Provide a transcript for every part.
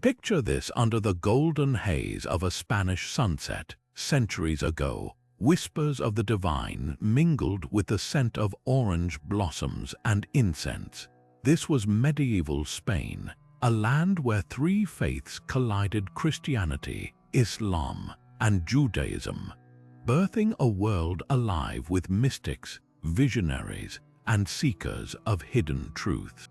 Picture this under the golden haze of a Spanish sunset. Centuries ago, whispers of the divine mingled with the scent of orange blossoms and incense. This was medieval Spain, a land where three faiths collided: Christianity, Islam, and Judaism, birthing a world alive with mystics, visionaries, and seekers of hidden truths.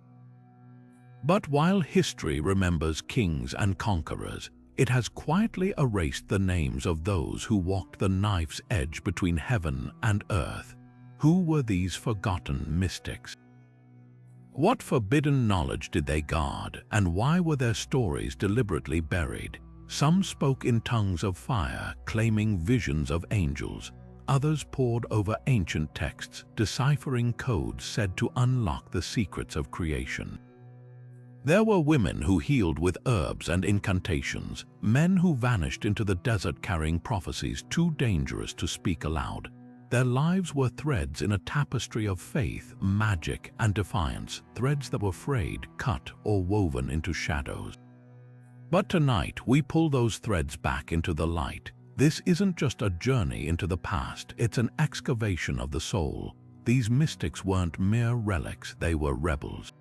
But while history remembers kings and conquerors, it has quietly erased the names of those who walked the knife's edge between heaven and earth. Who were these forgotten mystics? What forbidden knowledge did they guard, and why were their stories deliberately buried? Some spoke in tongues of fire, claiming visions of angels. Others pored over ancient texts, deciphering codes said to unlock the secrets of creation. There were women who healed with herbs and incantations, men who vanished into the desert carrying prophecies too dangerous to speak aloud. Their lives were threads in a tapestry of faith, magic, and defiance, threads that were frayed, cut, or woven into shadows. But tonight, we pull those threads back into the light. This isn't just a journey into the past, it's an excavation of the soul. These mystics weren't mere relics, they were rebels.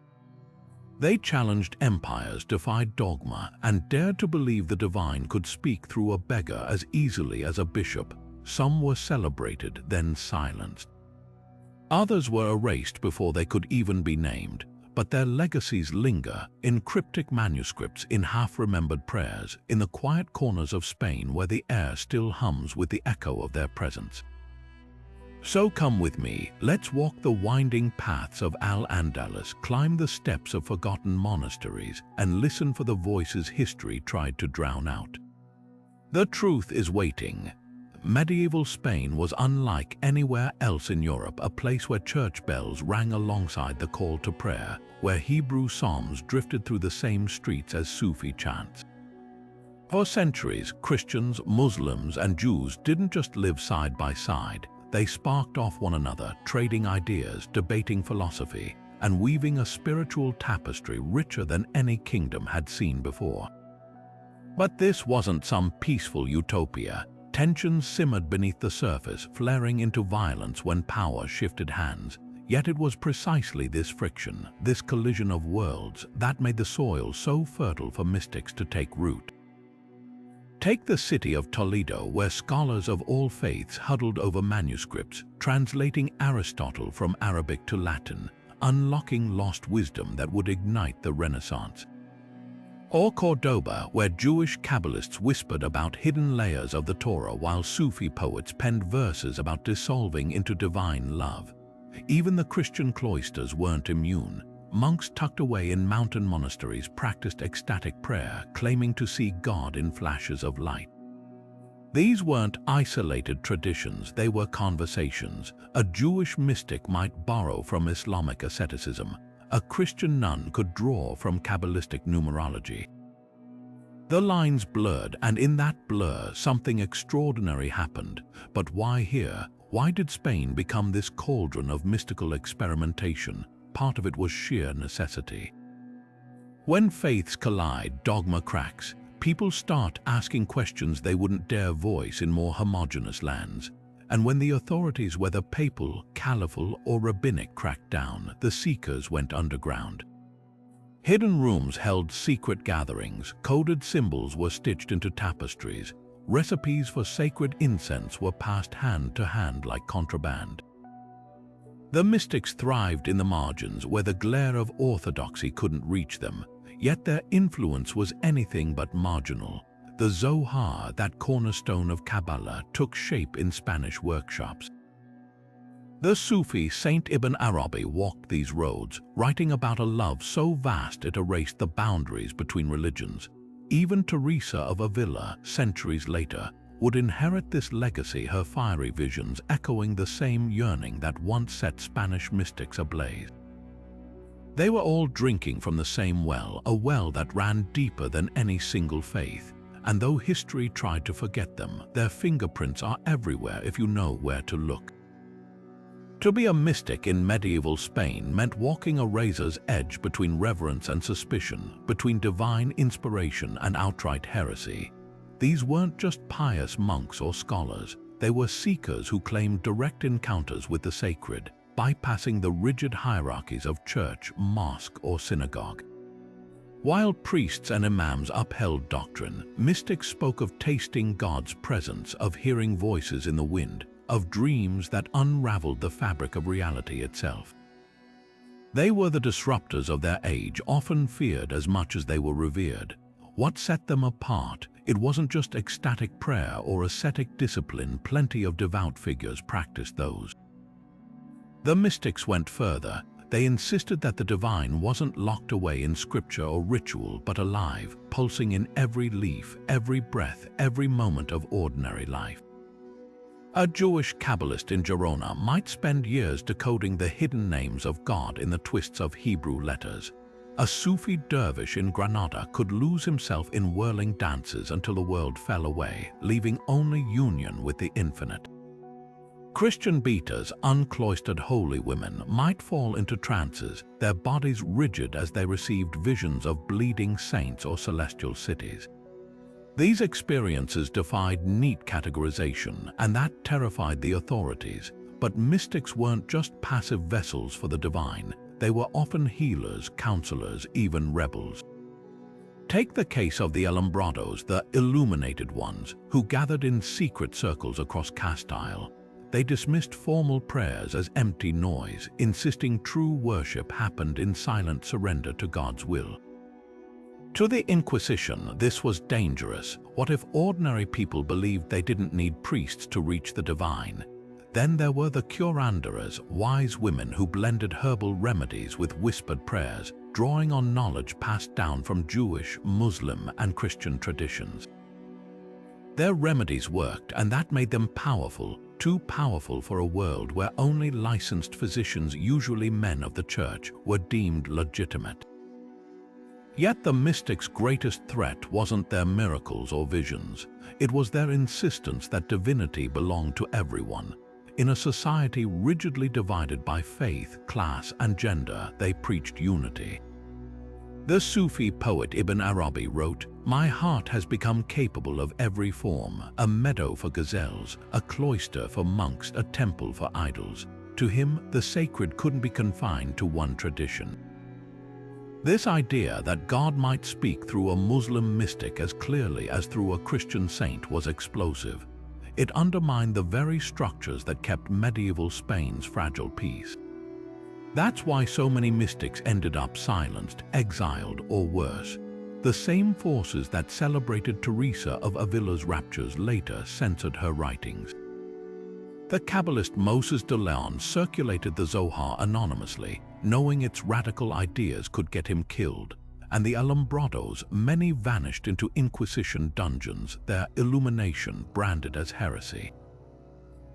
They challenged empires, defied dogma, and dared to believe the divine could speak through a beggar as easily as a bishop. Some were celebrated, then silenced. Others were erased before they could even be named, but their legacies linger in cryptic manuscripts, in half-remembered prayers, in the quiet corners of Spain where the air still hums with the echo of their presence. So come with me, let's walk the winding paths of Al-Andalus, climb the steps of forgotten monasteries, and listen for the voices history tried to drown out. The truth is waiting. Medieval Spain was unlike anywhere else in Europe, a place where church bells rang alongside the call to prayer, where Hebrew psalms drifted through the same streets as Sufi chants. For centuries, Christians, Muslims, and Jews didn't just live side by side. They sparked off one another, trading ideas, debating philosophy, and weaving a spiritual tapestry richer than any kingdom had seen before. But this wasn't some peaceful utopia. Tensions simmered beneath the surface, flaring into violence when power shifted hands. Yet it was precisely this friction, this collision of worlds, that made the soil so fertile for mystics to take root. Take the city of Toledo, where scholars of all faiths huddled over manuscripts, translating Aristotle from Arabic to Latin, unlocking lost wisdom that would ignite the Renaissance. Or Cordoba, where Jewish Kabbalists whispered about hidden layers of the Torah while Sufi poets penned verses about dissolving into divine love. Even the Christian cloisters weren't immune. Monks tucked away in mountain monasteries practiced ecstatic prayer, claiming to see God in flashes of light. These weren't isolated traditions, they were conversations. A Jewish mystic might borrow from Islamic asceticism. A Christian nun could draw from Kabbalistic numerology. The lines blurred, and in that blur, something extraordinary happened. But why here? Why did Spain become this cauldron of mystical experimentation? Part of it was sheer necessity. When faiths collide, dogma cracks. People start asking questions they wouldn't dare voice in more homogeneous lands. And when the authorities, whether papal, caliphal, or rabbinic, cracked down, the seekers went underground. Hidden rooms held secret gatherings, coded symbols were stitched into tapestries, recipes for sacred incense were passed hand to hand like contraband. The mystics thrived in the margins where the glare of orthodoxy couldn't reach them, yet their influence was anything but marginal. The Zohar, that cornerstone of Kabbalah, took shape in Spanish workshops. The Sufi Saint Ibn Arabi walked these roads, writing about a love so vast it erased the boundaries between religions. Even Teresa of Avila, centuries later, would inherit this legacy, her fiery visions echoing the same yearning that once set Spanish mystics ablaze. They were all drinking from the same well, a well that ran deeper than any single faith. And though history tried to forget them, their fingerprints are everywhere if you know where to look. To be a mystic in medieval Spain meant walking a razor's edge between reverence and suspicion, between divine inspiration and outright heresy. These weren't just pious monks or scholars, they were seekers who claimed direct encounters with the sacred, bypassing the rigid hierarchies of church, mosque, or synagogue. While priests and imams upheld doctrine, mystics spoke of tasting God's presence, of hearing voices in the wind, of dreams that unraveled the fabric of reality itself. They were the disruptors of their age, often feared as much as they were revered. What set them apart? It wasn't just ecstatic prayer or ascetic discipline, plenty of devout figures practiced those. The mystics went further. They insisted that the divine wasn't locked away in scripture or ritual, but alive, pulsing in every leaf, every breath, every moment of ordinary life. A Jewish Kabbalist in Girona might spend years decoding the hidden names of God in the twists of Hebrew letters. A Sufi dervish in Granada could lose himself in whirling dances until the world fell away, leaving only union with the infinite. Christian beaters, uncloistered holy women, might fall into trances, their bodies rigid as they received visions of bleeding saints or celestial cities. These experiences defied neat categorization, and that terrified the authorities. But mystics weren't just passive vessels for the divine. They were often healers, counselors, even rebels. Take the case of the Alumbrados, the illuminated ones, who gathered in secret circles across Castile. They dismissed formal prayers as empty noise, insisting true worship happened in silent surrender to God's will. To the Inquisition, this was dangerous. What if ordinary people believed they didn't need priests to reach the divine? Then there were the curanderas, wise women who blended herbal remedies with whispered prayers, drawing on knowledge passed down from Jewish, Muslim, and Christian traditions. Their remedies worked, and that made them powerful, too powerful for a world where only licensed physicians, usually men of the church, were deemed legitimate. Yet the mystics' greatest threat wasn't their miracles or visions. It was their insistence that divinity belonged to everyone. In a society rigidly divided by faith, class, and gender, they preached unity. The Sufi poet Ibn Arabi wrote, "My heart has become capable of every form, a meadow for gazelles, a cloister for monks, a temple for idols." To him, the sacred couldn't be confined to one tradition. This idea that God might speak through a Muslim mystic as clearly as through a Christian saint was explosive. It undermined the very structures that kept medieval Spain's fragile peace. That's why so many mystics ended up silenced, exiled, or worse. The same forces that celebrated Teresa of Avila's raptures later censored her writings. The Kabbalist Moses de Leon circulated the Zohar anonymously, knowing its radical ideas could get him killed, and the Alumbrados, many vanished into Inquisition dungeons, their illumination branded as heresy.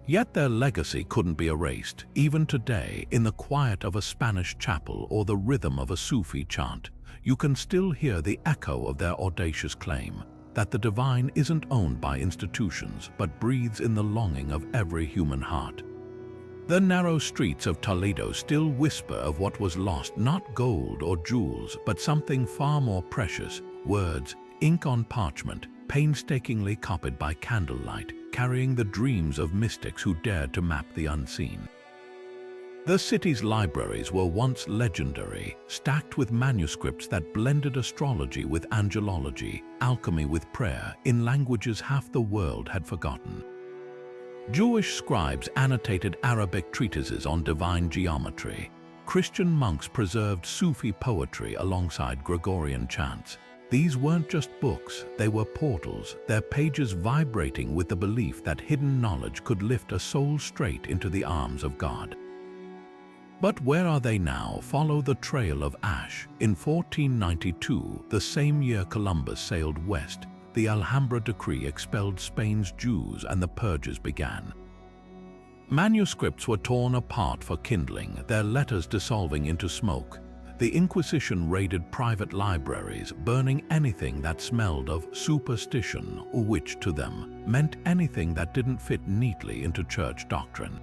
Yet their legacy couldn't be erased. Even today, in the quiet of a Spanish chapel or the rhythm of a Sufi chant, you can still hear the echo of their audacious claim that the divine isn't owned by institutions but breathes in the longing of every human heart. The narrow streets of Toledo still whisper of what was lost, not gold or jewels, but something far more precious: words, ink on parchment, painstakingly copied by candlelight, carrying the dreams of mystics who dared to map the unseen. The city's libraries were once legendary, stacked with manuscripts that blended astrology with angelology, alchemy with prayer, in languages half the world had forgotten. Jewish scribes annotated Arabic treatises on divine geometry. Christian monks preserved Sufi poetry alongside Gregorian chants. These weren't just books, they were portals, their pages vibrating with the belief that hidden knowledge could lift a soul straight into the arms of God. But where are they now? Follow the trail of ash. In 1492, the same year Columbus sailed west, the Alhambra decree expelled Spain's Jews and the purges began. Manuscripts were torn apart for kindling, their letters dissolving into smoke. The Inquisition raided private libraries, burning anything that smelled of superstition, or which to them meant anything that didn't fit neatly into church doctrine.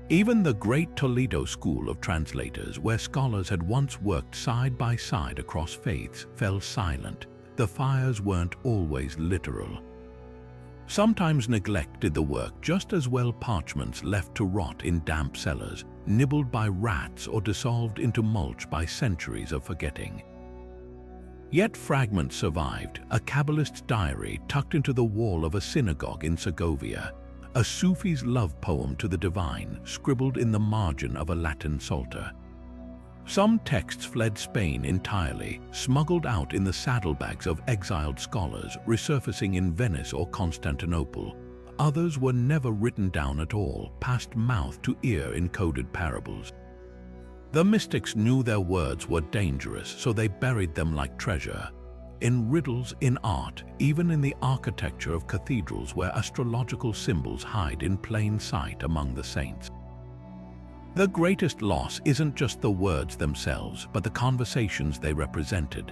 Even the great Toledo school of translators, where scholars had once worked side by side across faiths, fell silent. The fires weren't always literal. Sometimes neglect did the work just as well. Parchments left to rot in damp cellars, nibbled by rats or dissolved into mulch by centuries of forgetting. Yet fragments survived: a Kabbalist's diary tucked into the wall of a synagogue in Segovia, a Sufi's love poem to the divine scribbled in the margin of a Latin psalter. Some texts fled Spain entirely, smuggled out in the saddlebags of exiled scholars, resurfacing in Venice or Constantinople. Others were never written down at all, passed mouth to ear in coded parables. The mystics knew their words were dangerous, so they buried them like treasure. In riddles, in art, even in the architecture of cathedrals where astrological symbols hide in plain sight among the saints. The greatest loss isn't just the words themselves, but the conversations they represented.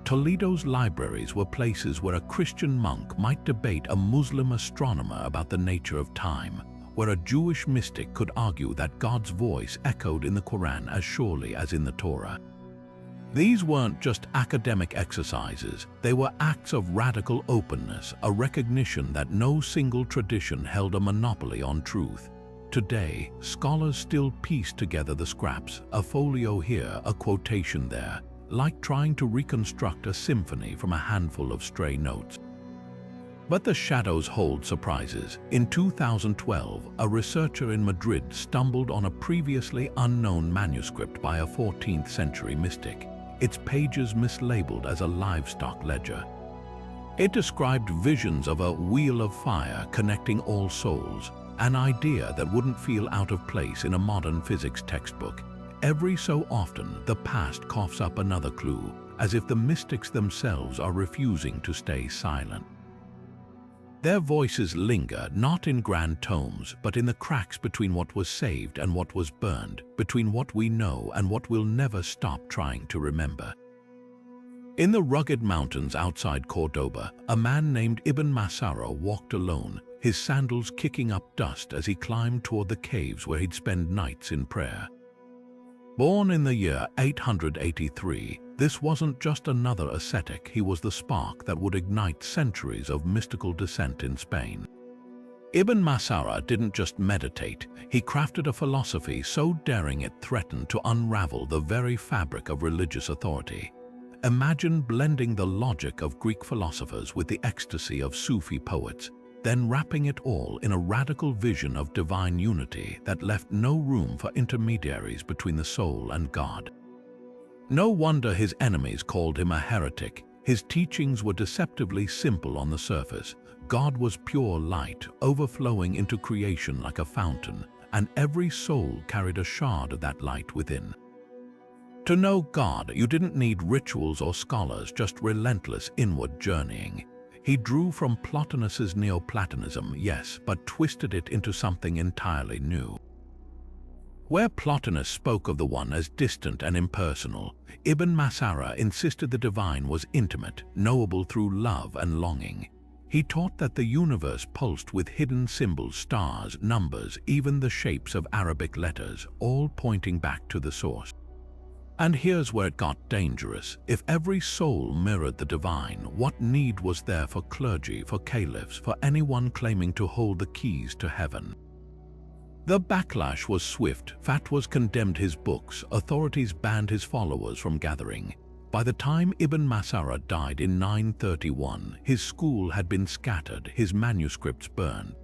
Toledo's libraries were places where a Christian monk might debate a Muslim astronomer about the nature of time, where a Jewish mystic could argue that God's voice echoed in the Quran as surely as in the Torah. These weren't just academic exercises, they were acts of radical openness, a recognition that no single tradition held a monopoly on truth. Today, scholars still piece together the scraps, a folio here, a quotation there, like trying to reconstruct a symphony from a handful of stray notes. But the shadows hold surprises. In 2012, a researcher in Madrid stumbled on a previously unknown manuscript by a 14th century mystic, its pages mislabeled as a livestock ledger. It described visions of a wheel of fire connecting all souls, an idea that wouldn't feel out of place in a modern physics textbook. Every so often, the past coughs up another clue, as if the mystics themselves are refusing to stay silent. Their voices linger not in grand tomes, but in the cracks between what was saved and what was burned, between what we know and what we'll never stop trying to remember. In the rugged mountains outside Cordoba, a man named Ibn Masarra walked alone, his sandals kicking up dust as he climbed toward the caves where he'd spend nights in prayer. Born in the year 883, this wasn't just another ascetic, he was the spark that would ignite centuries of mystical dissent in Spain. Ibn Masarra didn't just meditate, he crafted a philosophy so daring it threatened to unravel the very fabric of religious authority. Imagine blending the logic of Greek philosophers with the ecstasy of Sufi poets, then wrapping it all in a radical vision of divine unity that left no room for intermediaries between the soul and God. No wonder his enemies called him a heretic. His teachings were deceptively simple on the surface. God was pure light, overflowing into creation like a fountain, and every soul carried a shard of that light within. To know God, you didn't need rituals or scholars, just relentless inward journeying. He drew from Plotinus's Neoplatonism, yes, but twisted it into something entirely new. Where Plotinus spoke of the one as distant and impersonal, Ibn Masarra insisted the divine was intimate, knowable through love and longing. He taught that the universe pulsed with hidden symbols, stars, numbers, even the shapes of Arabic letters, all pointing back to the source. And here's where it got dangerous. If every soul mirrored the divine, what need was there for clergy, for caliphs, for anyone claiming to hold the keys to heaven? The backlash was swift. Fatwas condemned his books, authorities banned his followers from gathering. By the time Ibn Masarra died in 931, his school had been scattered, his manuscripts burned.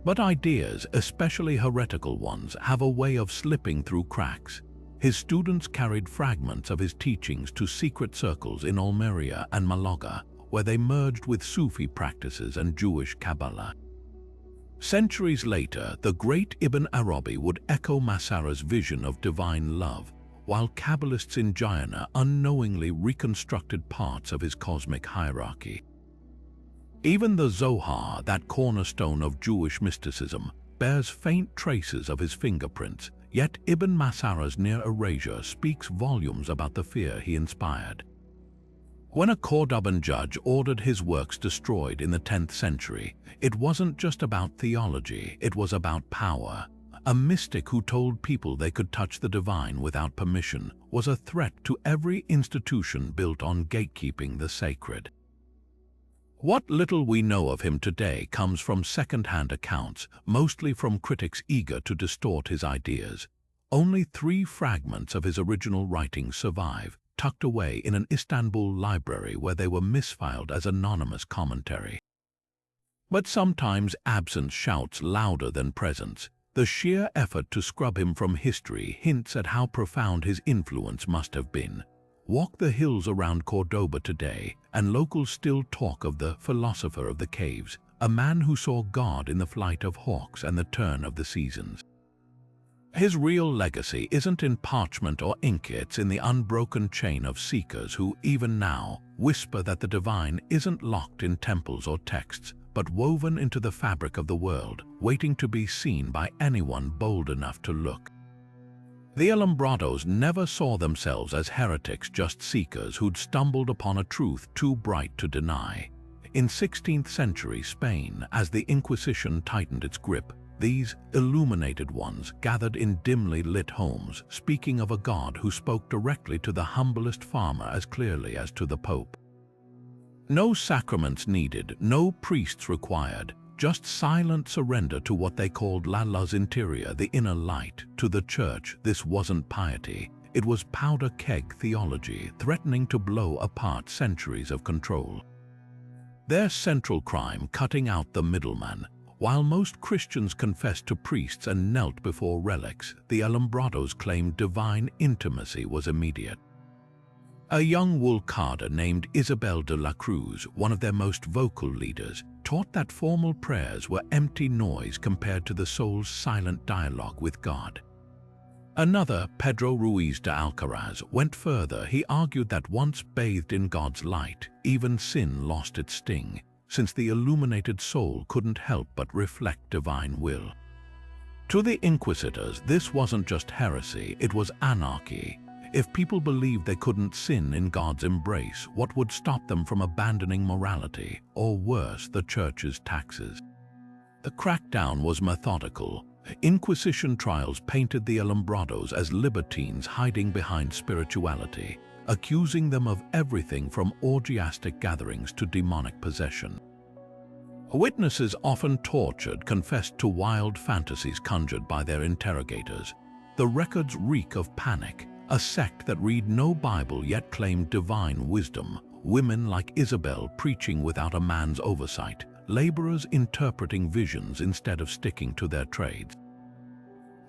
But ideas, especially heretical ones, have a way of slipping through cracks. His students carried fragments of his teachings to secret circles in Almeria and Malaga, where they merged with Sufi practices and Jewish Kabbalah. Centuries later, the great Ibn Arabi would echo Masarra's vision of divine love, while Kabbalists in Girona unknowingly reconstructed parts of his cosmic hierarchy. Even the Zohar, that cornerstone of Jewish mysticism, bears faint traces of his fingerprints, yet Ibn Masarra's near erasure speaks volumes about the fear he inspired. When a Cordoban judge ordered his works destroyed in the 10th century, it wasn't just about theology, it was about power. a mystic who told people they could touch the divine without permission, was a threat to every institution built on gatekeeping the sacred. What little we know of him today comes from second-hand accounts, mostly from critics eager to distort his ideas. Only 3 fragments of his original writings survive, tucked away in an Istanbul library where they were misfiled as anonymous commentary. But sometimes absence shouts louder than presence. The sheer effort to scrub him from history hints at how profound his influence must have been. Walk the hills around Cordoba today, and locals still talk of the philosopher of the caves, a man who saw God in the flight of hawks and the turn of the seasons. His real legacy isn't in parchment or ink, it's in the unbroken chain of seekers who, even now, whisper that the divine isn't locked in temples or texts, but woven into the fabric of the world, waiting to be seen by anyone bold enough to look. The Alumbrados never saw themselves as heretics, just seekers who'd stumbled upon a truth too bright to deny. In 16th century Spain, as the Inquisition tightened its grip, these illuminated ones gathered in dimly lit homes, speaking of a God who spoke directly to the humblest farmer as clearly as to the Pope. No sacraments needed, no priests required, just silent surrender to what they called la luz interior, the inner light. To the church, this wasn't piety, it was powder keg theology, threatening to blow apart centuries of control. Their central crime, cutting out the middleman. While most Christians confessed to priests and knelt before relics, the Alumbrados claimed divine intimacy was immediate. A young wool carder named Isabel de la Cruz, one of their most vocal leaders, taught that formal prayers were empty noise compared to the soul's silent dialogue with God. Another, Pedro Ruiz de Alcaraz, went further. He argued that once bathed in God's light, even sin lost its sting, since the illuminated soul couldn't help but reflect divine will. To the inquisitors, this wasn't just heresy, it was anarchy. If people believed they couldn't sin in God's embrace, what would stop them from abandoning morality, or worse, the church's taxes? The crackdown was methodical. Inquisition trials painted the Alumbrados as libertines hiding behind spirituality, accusing them of everything from orgiastic gatherings to demonic possession. Witnesses, often tortured, confessed to wild fantasies conjured by their interrogators. The records reek of panic. A sect that read no Bible yet claimed divine wisdom, women like Isabel preaching without a man's oversight, laborers interpreting visions instead of sticking to their trades.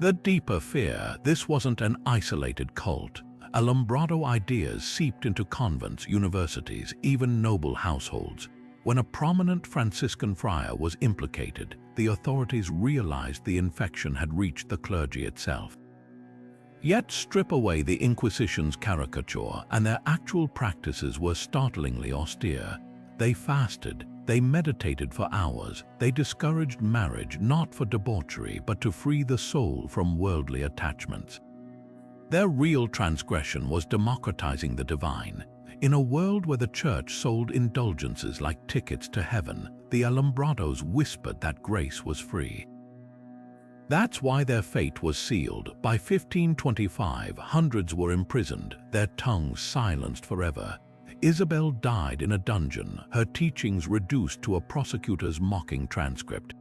The deeper fear, this wasn't an isolated cult. Alumbrado ideas seeped into convents, universities, even noble households. When a prominent Franciscan friar was implicated, the authorities realized the infection had reached the clergy itself. Yet strip away the Inquisition's caricature, and their actual practices were startlingly austere. They fasted, they meditated for hours, they discouraged marriage not for debauchery but to free the soul from worldly attachments. Their real transgression was democratizing the divine. In a world where the church sold indulgences like tickets to heaven, the Alumbrados whispered that grace was free. That's why their fate was sealed. By 1525, hundreds were imprisoned, their tongues silenced forever. Isabel died in a dungeon, her teachings reduced to a prosecutor's mocking transcript.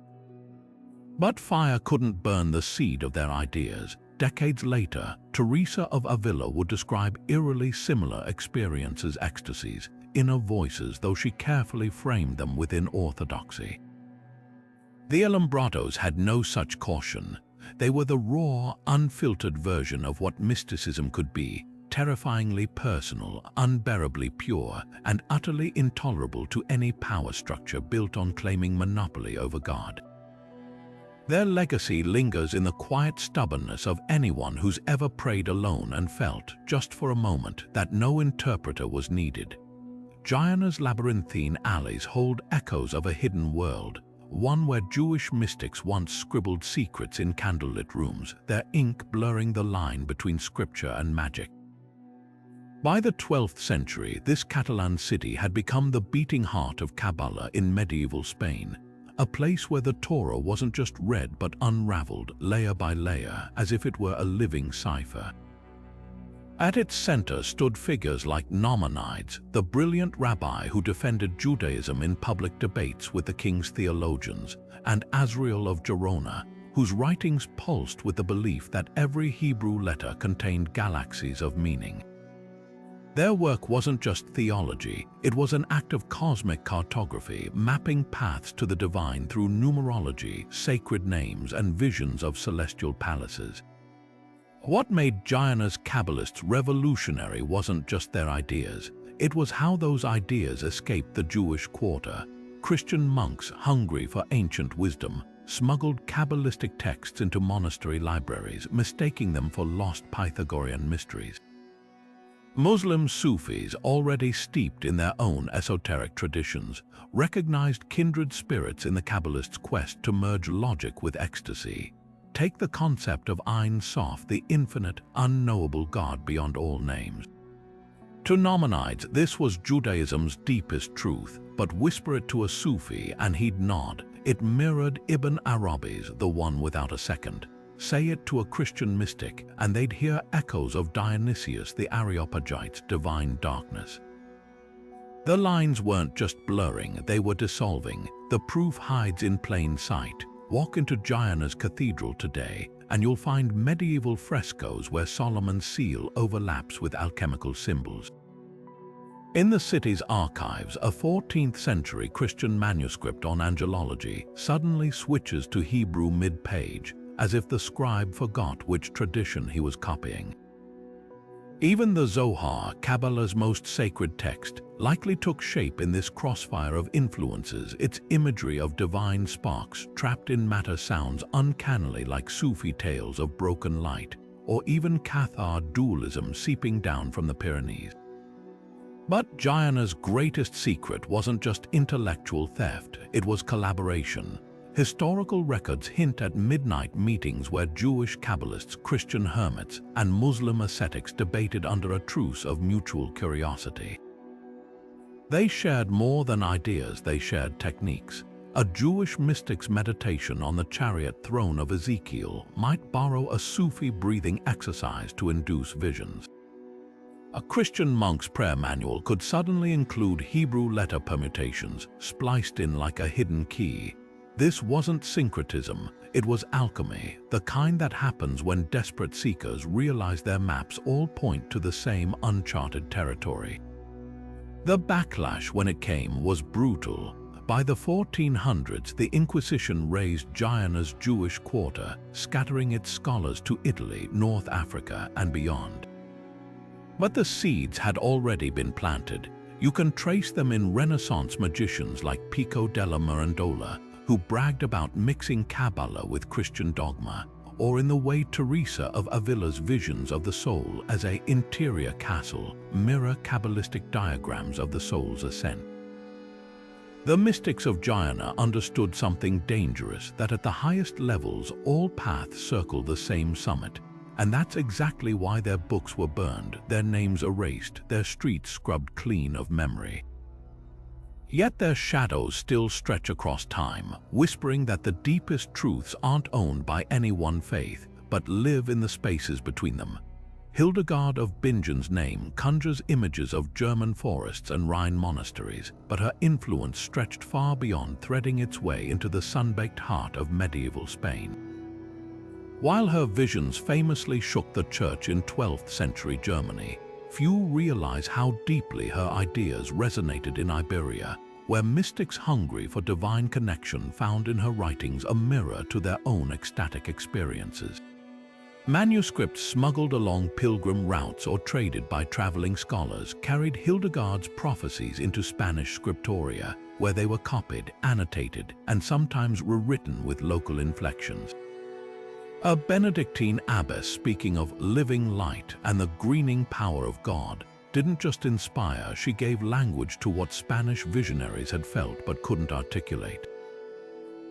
But fire couldn't burn the seed of their ideas. Decades later, Teresa of Avila would describe eerily similar experiences, ecstasies, inner voices, though she carefully framed them within orthodoxy. The Alumbrados had no such caution. They were the raw, unfiltered version of what mysticism could be, terrifyingly personal, unbearably pure, and utterly intolerable to any power structure built on claiming monopoly over God. Their legacy lingers in the quiet stubbornness of anyone who's ever prayed alone and felt, just for a moment, that no interpreter was needed. Giriona's labyrinthine alleys hold echoes of a hidden world, one where Jewish mystics once scribbled secrets in candlelit rooms, their ink blurring the line between scripture and magic. By the 12th century, this Catalan city had become the beating heart of Kabbalah in medieval Spain, a place where the Torah wasn't just read but unraveled layer by layer as if it were a living cipher. At its center stood figures like Maimonides, the brilliant rabbi who defended Judaism in public debates with the king's theologians, and Azrael of Girona, whose writings pulsed with the belief that every Hebrew letter contained galaxies of meaning. Their work wasn't just theology, it was an act of cosmic cartography, mapping paths to the divine through numerology, sacred names, and visions of celestial palaces. What made Giriona's Kabbalists revolutionary wasn't just their ideas, it was how those ideas escaped the Jewish quarter. Christian monks, hungry for ancient wisdom, smuggled Kabbalistic texts into monastery libraries, mistaking them for lost Pythagorean mysteries. Muslim Sufis, already steeped in their own esoteric traditions, recognized kindred spirits in the Kabbalists' quest to merge logic with ecstasy. Take the concept of Ein Sof, the infinite, unknowable God beyond all names. To Maimonides, this was Judaism's deepest truth, but whisper it to a Sufi and he'd nod. It mirrored Ibn Arabi's The One Without a Second. Say it to a Christian mystic, and they'd hear echoes of Dionysius the Areopagite's divine darkness. The lines weren't just blurring, they were dissolving. The proof hides in plain sight. Walk into Giriona's cathedral today, and you'll find medieval frescoes where Solomon's seal overlaps with alchemical symbols. In the city's archives, a 14th-century Christian manuscript on angelology suddenly switches to Hebrew mid-page, as if the scribe forgot which tradition he was copying. Even the Zohar, Kabbalah's most sacred text, likely took shape in this crossfire of influences. Its imagery of divine sparks trapped in matter sounds uncannily like Sufi tales of broken light, or even Cathar dualism seeping down from the Pyrenees. But Giriona's greatest secret wasn't just intellectual theft, it was collaboration. Historical records hint at midnight meetings where Jewish Kabbalists, Christian hermits, and Muslim ascetics debated under a truce of mutual curiosity. They shared more than ideas, they shared techniques. A Jewish mystic's meditation on the chariot throne of Ezekiel might borrow a Sufi breathing exercise to induce visions. A Christian monk's prayer manual could suddenly include Hebrew letter permutations, spliced in like a hidden key. This wasn't syncretism, it was alchemy, the kind that happens when desperate seekers realize their maps all point to the same uncharted territory. The backlash when it came was brutal. By the 1400s, the Inquisition razed Giriona's Jewish quarter, scattering its scholars to Italy, North Africa, and beyond. But the seeds had already been planted. You can trace them in Renaissance magicians like Pico della Mirandola, who bragged about mixing Kabbalah with Christian dogma, or in the way Teresa of Avila's visions of the soul as an interior castle mirror Kabbalistic diagrams of the soul's ascent. The mystics of Girona understood something dangerous, that at the highest levels all paths circle the same summit, and that's exactly why their books were burned, their names erased, their streets scrubbed clean of memory. Yet their shadows still stretch across time, whispering that the deepest truths aren't owned by any one faith, but live in the spaces between them. Hildegard of Bingen's name conjures images of German forests and Rhine monasteries, but her influence stretched far beyond, threading its way into the sun-baked heart of medieval Spain. While her visions famously shook the church in 12th century Germany, few realize how deeply her ideas resonated in Iberia, where mystics hungry for divine connection found in her writings a mirror to their own ecstatic experiences. Manuscripts smuggled along pilgrim routes or traded by traveling scholars carried Hildegard's prophecies into Spanish scriptoria, where they were copied, annotated, and sometimes rewritten with local inflections. A Benedictine abbess speaking of living light and the greening power of God didn't just inspire, she gave language to what Spanish visionaries had felt but couldn't articulate.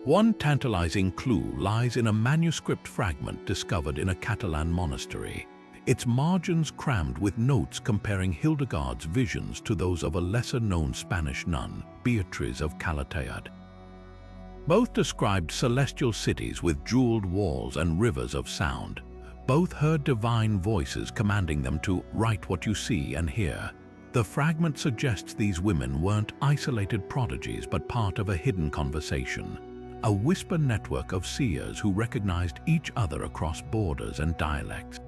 One tantalizing clue lies in a manuscript fragment discovered in a Catalan monastery, its margins crammed with notes comparing Hildegard's visions to those of a lesser-known Spanish nun, Beatriz of Calatayud. Both described celestial cities with jeweled walls and rivers of sound. Both heard divine voices commanding them to write what you see and hear. The fragment suggests these women weren't isolated prodigies but part of a hidden conversation, a whisper network of seers who recognized each other across borders and dialects.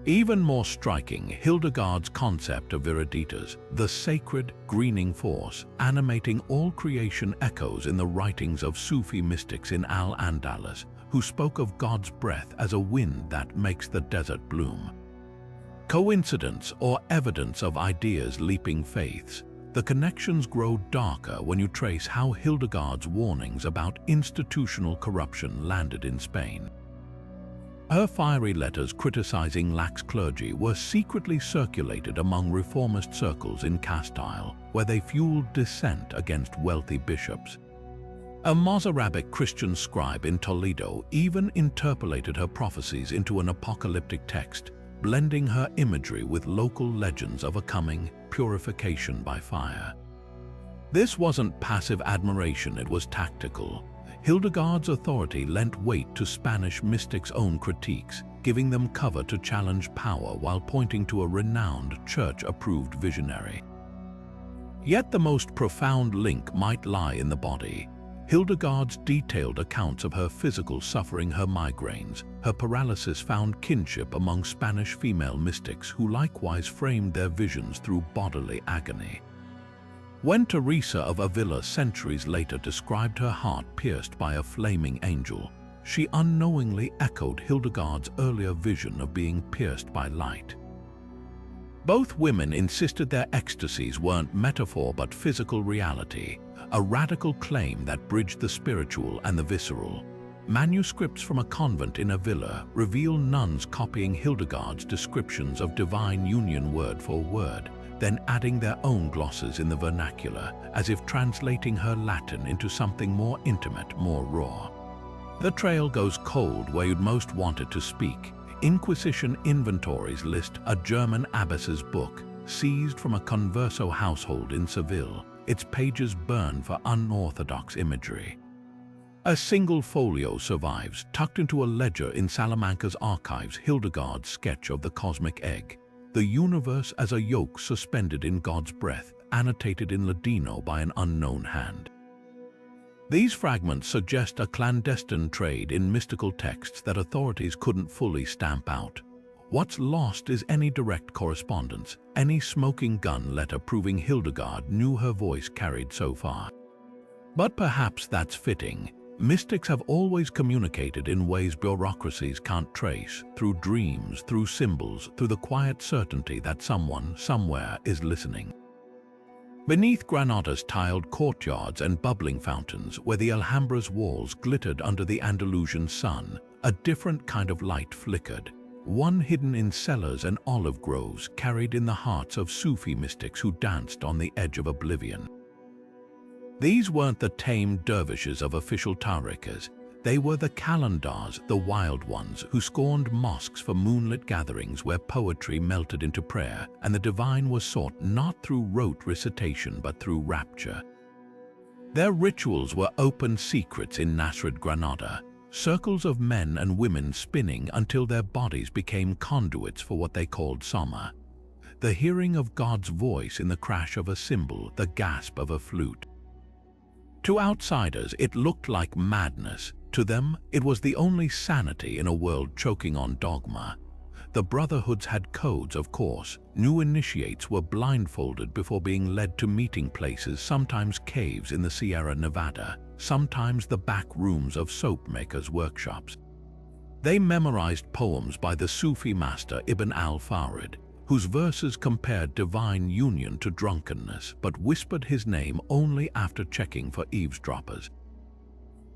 Even more striking, Hildegard's concept of Viriditas, the sacred, greening force, animating all creation, echoes in the writings of Sufi mystics in Al-Andalus, who spoke of God's breath as a wind that makes the desert bloom. Coincidence or evidence of ideas leaping faiths? The connections grow darker when you trace how Hildegard's warnings about institutional corruption landed in Spain. Her fiery letters criticizing lax clergy were secretly circulated among reformist circles in Castile, where they fueled dissent against wealthy bishops. A Masarra Christian scribe in Toledo even interpolated her prophecies into an apocalyptic text, blending her imagery with local legends of a coming purification by fire. This wasn't passive admiration, it was tactical. Hildegard's authority lent weight to Spanish mystics' own critiques, giving them cover to challenge power while pointing to a renowned church-approved visionary. Yet the most profound link might lie in the body. Hildegard's detailed accounts of her physical suffering, her migraines, her paralysis, found kinship among Spanish female mystics who likewise framed their visions through bodily agony. When Teresa of Avila centuries later described her heart pierced by a flaming angel, she unknowingly echoed Hildegard's earlier vision of being pierced by light. Both women insisted their ecstasies weren't metaphor but physical reality, a radical claim that bridged the spiritual and the visceral. Manuscripts from a convent in Avila reveal nuns copying Hildegard's descriptions of divine union word for word, then adding their own glosses in the vernacular, as if translating her Latin into something more intimate, more raw. The trail goes cold where you'd most want it to speak. Inquisition inventories list a German abbess's book, seized from a converso household in Seville, its pages burned for unorthodox imagery. A single folio survives, tucked into a ledger in Salamanca's archives, Hildegard's sketch of the cosmic egg, the universe as a yolk suspended in God's breath, annotated in Ladino by an unknown hand. These fragments suggest a clandestine trade in mystical texts that authorities couldn't fully stamp out. What's lost is any direct correspondence, any smoking gun letter proving Hildegard knew her voice carried so far. But perhaps that's fitting. Mystics have always communicated in ways bureaucracies can't trace, through dreams, through symbols, through the quiet certainty that someone, somewhere, is listening. Beneath Granada's tiled courtyards and bubbling fountains, where the Alhambra's walls glittered under the Andalusian sun, a different kind of light flickered, one hidden in cellars and olive groves, carried in the hearts of Sufi mystics who danced on the edge of oblivion. These weren't the tame dervishes of official tariqas. They were the calendars, the wild ones, who scorned mosques for moonlit gatherings where poetry melted into prayer and the divine was sought not through rote recitation but through rapture. Their rituals were open secrets in Nasrid, Granada, circles of men and women spinning until their bodies became conduits for what they called soma, the hearing of God's voice in the crash of a cymbal, the gasp of a flute. To outsiders, it looked like madness. To them, it was the only sanity in a world choking on dogma. The brotherhoods had codes, of course. New initiates were blindfolded before being led to meeting places, sometimes caves in the Sierra Nevada, sometimes the back rooms of soap makers' workshops. They memorized poems by the Sufi master Ibn al-Farid, whose verses compared divine union to drunkenness, but whispered his name only after checking for eavesdroppers.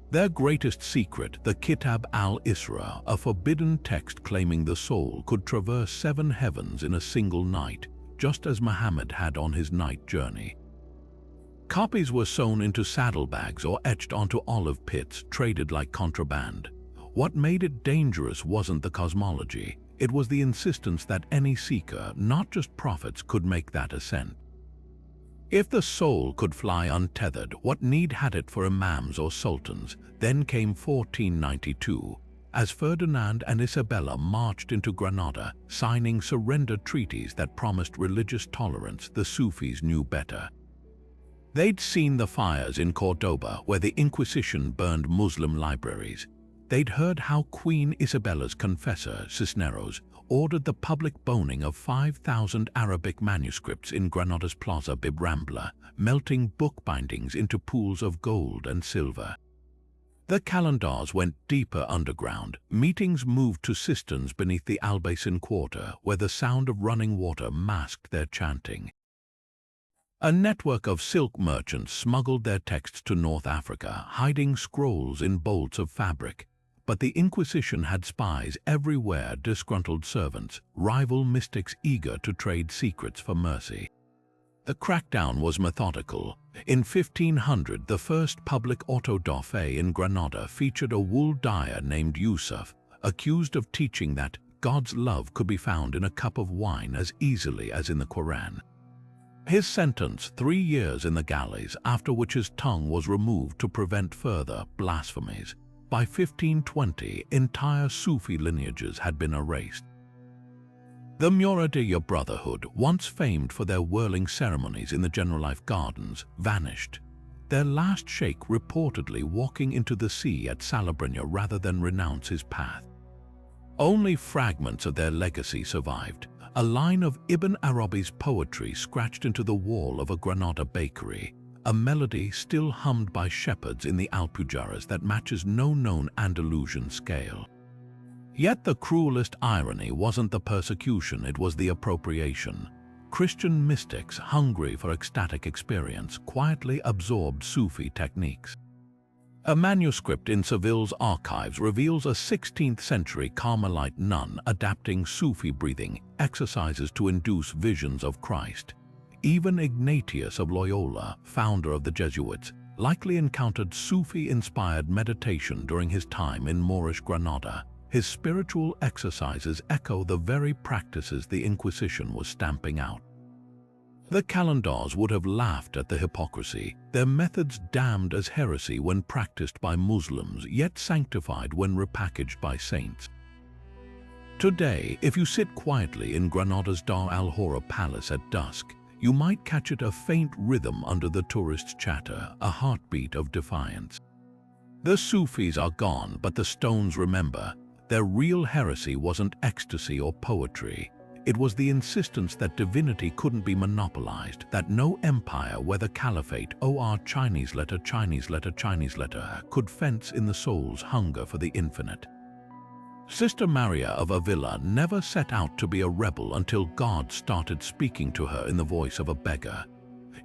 Their greatest secret, the Kitab al-Isra, a forbidden text claiming the soul could traverse 7 heavens in a single night, just as Muhammad had on his night journey. Copies were sewn into saddlebags or etched onto olive pits, traded like contraband. What made it dangerous wasn't the cosmology. It was the insistence that any seeker, not just prophets, could make that ascent. If the soul could fly untethered, what need had it for imams or sultans? Then came 1492, as Ferdinand and Isabella marched into Granada, signing surrender treaties that promised religious tolerance. The Sufis knew better. They'd seen the fires in Cordoba where the Inquisition burned Muslim libraries. They'd heard how Queen Isabella's confessor, Cisneros, ordered the public burning of 5,000 Arabic manuscripts in Granada's Plaza Bibrambla, melting book bindings into pools of gold and silver. The calendars went deeper underground. Meetings moved to cisterns beneath the Albaycin quarter, where the sound of running water masked their chanting. A network of silk merchants smuggled their texts to North Africa, hiding scrolls in bolts of fabric. But the Inquisition had spies everywhere, disgruntled servants, rival mystics eager to trade secrets for mercy. The crackdown was methodical. In 1500, the first public auto da fe in Granada featured a wool dyer named Yusuf, accused of teaching that God's love could be found in a cup of wine as easily as in the Quran. His sentence, 3 years in the galleys, after which his tongue was removed to prevent further blasphemies. By 1520, entire Sufi lineages had been erased. The Muridiyya Brotherhood, once famed for their whirling ceremonies in the General Life Gardens, vanished, their last sheikh reportedly walking into the sea at Salobreña rather than renounce his path. Only fragments of their legacy survived, a line of Ibn Arabi's poetry scratched into the wall of a Granada bakery, a melody still hummed by shepherds in the Alpujarras that matches no known Andalusian scale. Yet the cruelest irony wasn't the persecution, it was the appropriation. Christian mystics, hungry for ecstatic experience, quietly absorbed Sufi techniques. A manuscript in Seville's archives reveals a 16th-century Carmelite nun adapting Sufi breathing exercises to induce visions of Christ. Even Ignatius of Loyola, founder of the Jesuits, likely encountered Sufi-inspired meditation during his time in Moorish Granada. His spiritual exercises echo the very practices the Inquisition was stamping out. The calendars would have laughed at the hypocrisy, their methods damned as heresy when practiced by Muslims, yet sanctified when repackaged by saints. Today, if you sit quietly in Granada's Dar al-Hora Palace at dusk, you might catch it a faint rhythm under the tourists' chatter, a heartbeat of defiance. The Sufis are gone, but the stones remember. Their real heresy wasn't ecstasy or poetry. It was the insistence that divinity couldn't be monopolized, that no empire, whether caliphate or Chinese letter, could fence in the soul's hunger for the infinite. Sister Maria of Avila never set out to be a rebel until God started speaking to her in the voice of a beggar.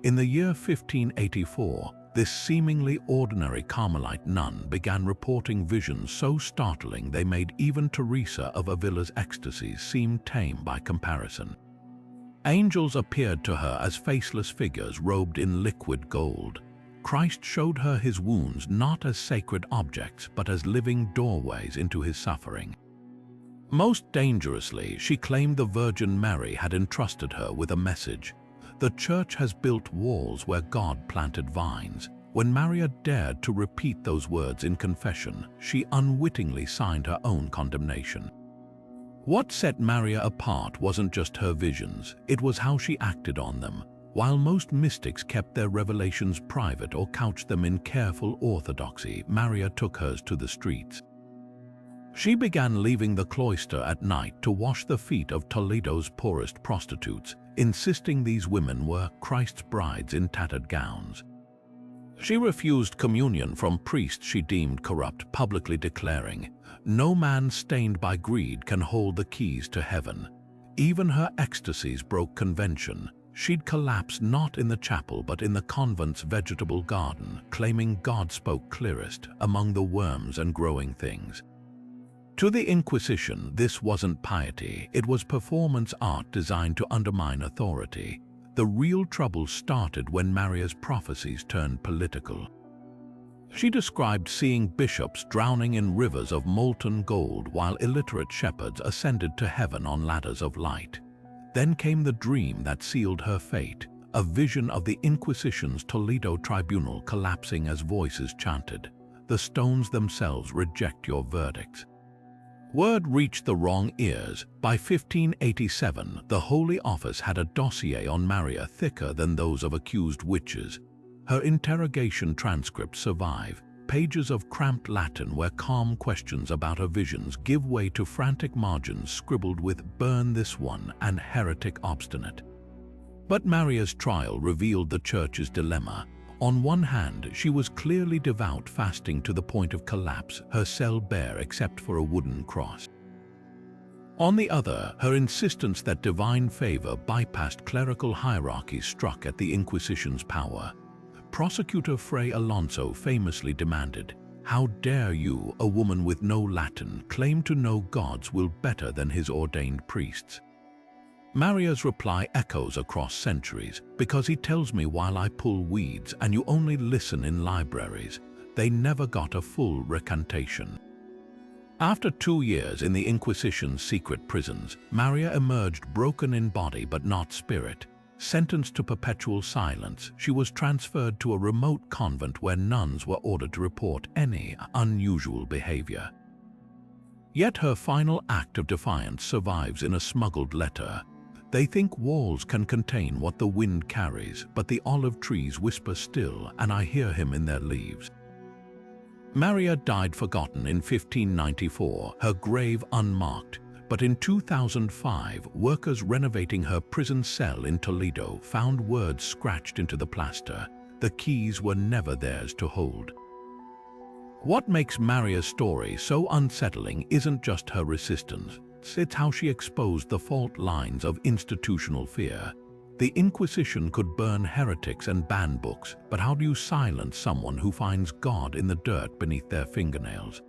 In the year 1584, this seemingly ordinary Carmelite nun began reporting visions so startling they made even Teresa of Avila's ecstasies seem tame by comparison. Angels appeared to her as faceless figures robed in liquid gold. Christ showed her his wounds not as sacred objects, but as living doorways into his suffering. Most dangerously, she claimed the Virgin Mary had entrusted her with a message. The Church has built walls where God planted vines. When Maria dared to repeat those words in confession, she unwittingly signed her own condemnation. What set Maria apart wasn't just her visions, it was how she acted on them. While most mystics kept their revelations private or couched them in careful orthodoxy, Maria took hers to the streets. She began leaving the cloister at night to wash the feet of Toledo's poorest prostitutes, insisting these women were Christ's brides in tattered gowns. She refused communion from priests she deemed corrupt, publicly declaring, "No man stained by greed can hold the keys to heaven." Even her ecstasies broke convention. She'd collapse not in the chapel but in the convent's vegetable garden, claiming God spoke clearest among the worms and growing things. To the Inquisition, this wasn't piety, it was performance art designed to undermine authority. The real trouble started when Maria's prophecies turned political. She described seeing bishops drowning in rivers of molten gold while illiterate shepherds ascended to heaven on ladders of light. Then came the dream that sealed her fate, a vision of the Inquisition's Toledo tribunal collapsing as voices chanted, "The stones themselves reject your verdicts." Word reached the wrong ears. By 1587, the Holy Office had a dossier on Maria thicker than those of accused witches. Her interrogation transcripts survive, pages of cramped Latin where calm questions about her visions give way to frantic margins scribbled with "burn this one" and "heretic obstinate." But Maria's trial revealed the Church's dilemma. On one hand, she was clearly devout, fasting to the point of collapse, her cell bare except for a wooden cross. On the other, her insistence that divine favor bypassed clerical hierarchies struck at the Inquisition's power. Prosecutor Fray Alonso famously demanded, "How dare you, a woman with no Latin, claim to know God's will better than his ordained priests?" Maria's reply echoes across centuries, "Because he tells me while I pull weeds and you only listen in libraries." They never got a full recantation. After 2 years in the Inquisition's secret prisons, Maria emerged broken in body but not spirit. Sentenced to perpetual silence, she was transferred to a remote convent where nuns were ordered to report any unusual behavior. Yet her final act of defiance survives in a smuggled letter. They think walls can contain what the wind carries, but the olive trees whisper still, and I hear him in their leaves. Maria died forgotten in 1594, her grave unmarked, but in 2005, workers renovating her prison cell in Toledo found words scratched into the plaster. The keys were never theirs to hold. What makes Maria's story so unsettling isn't just her resistance. It's how she exposed the fault lines of institutional fear. The Inquisition could burn heretics and ban books, but how do you silence someone who finds God in the dirt beneath their fingernails?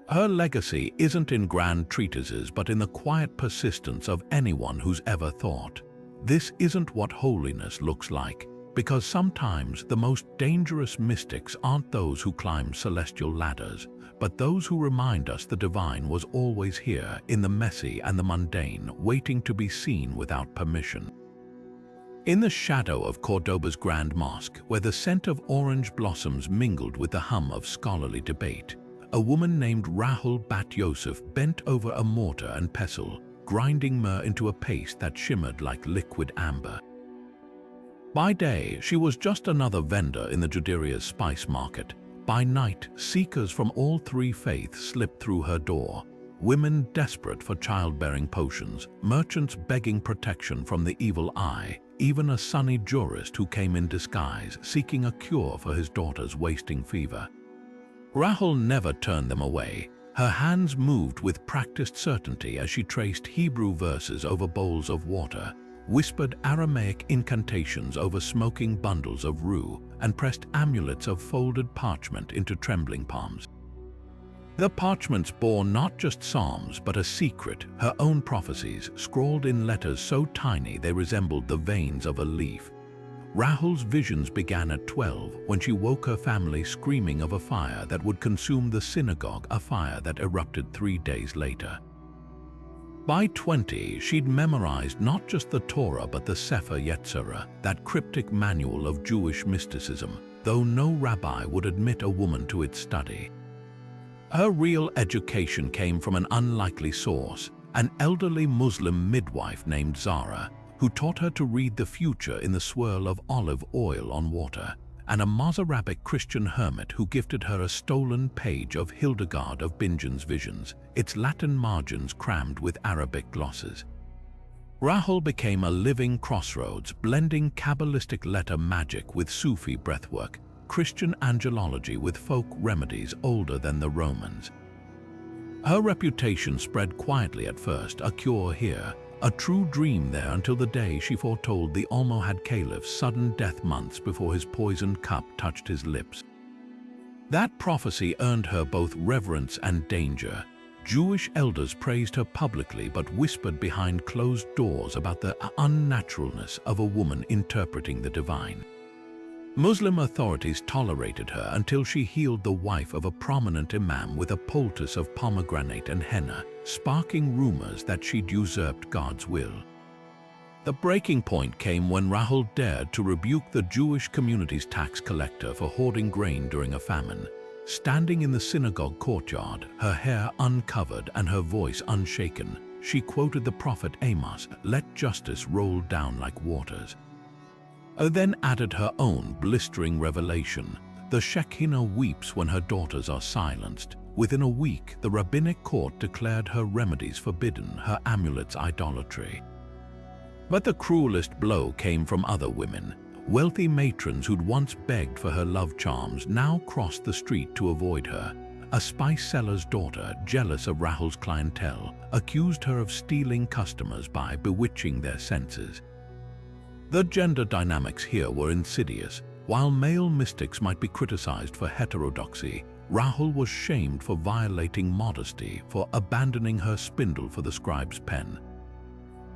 Her legacy isn't in grand treatises, but in the quiet persistence of anyone who's ever thought, "This isn't what holiness looks like." Because sometimes the most dangerous mystics aren't those who climb celestial ladders, but those who remind us the divine was always here, in the messy and the mundane, waiting to be seen without permission. In the shadow of Cordoba's Grand Mosque, where the scent of orange blossoms mingled with the hum of scholarly debate, a woman named Rahul Bat Yosef bent over a mortar and pestle, grinding myrrh into a paste that shimmered like liquid amber. By day, she was just another vendor in the Juderia's spice market. By night, seekers from all three faiths slipped through her door. Women desperate for childbearing potions, merchants begging protection from the evil eye, even a sunny jurist who came in disguise, seeking a cure for his daughter's wasting fever. Rahul never turned them away. Her hands moved with practiced certainty as she traced Hebrew verses over bowls of water, whispered Aramaic incantations over smoking bundles of rue, and pressed amulets of folded parchment into trembling palms. The parchments bore not just psalms but a secret, her own prophecies, scrawled in letters so tiny they resembled the veins of a leaf. Rahul's visions began at 12, when she woke her family screaming of a fire that would consume the synagogue, a fire that erupted 3 days later. By 20, she'd memorized not just the Torah but the Sefer Yetzirah, that cryptic manual of Jewish mysticism, though no rabbi would admit a woman to its study. Her real education came from an unlikely source, an elderly Muslim midwife named Zara, who taught her to read the future in the swirl of olive oil on water, and a Masarra Christian hermit who gifted her a stolen page of Hildegard of Bingen's visions, its Latin margins crammed with Arabic glosses. Rahul became a living crossroads, blending Kabbalistic letter magic with Sufi breathwork, Christian angelology with folk remedies older than the Romans. Her reputation spread quietly at first, a cure here, a true dream there, until the day she foretold the Almohad Caliph's sudden death months before his poisoned cup touched his lips. That prophecy earned her both reverence and danger. Jewish elders praised her publicly but whispered behind closed doors about the unnaturalness of a woman interpreting the divine. Muslim authorities tolerated her until she healed the wife of a prominent imam with a poultice of pomegranate and henna, sparking rumors that she'd usurped God's will. The breaking point came when Rahul dared to rebuke the Jewish community's tax collector for hoarding grain during a famine. Standing in the synagogue courtyard, her hair uncovered and her voice unshaken, she quoted the prophet Amos, "Let justice roll down like waters." Then added her own blistering revelation. The Shekinah weeps when her daughters are silenced. Within a week, the rabbinic court declared her remedies forbidden, her amulets idolatry. But the cruelest blow came from other women. Wealthy matrons who'd once begged for her love charms now crossed the street to avoid her. A spice seller's daughter, jealous of Rahul's clientele, accused her of stealing customers by bewitching their senses. The gender dynamics here were insidious. While male mystics might be criticized for heterodoxy, Rahul was shamed for violating modesty, for abandoning her spindle for the scribe's pen.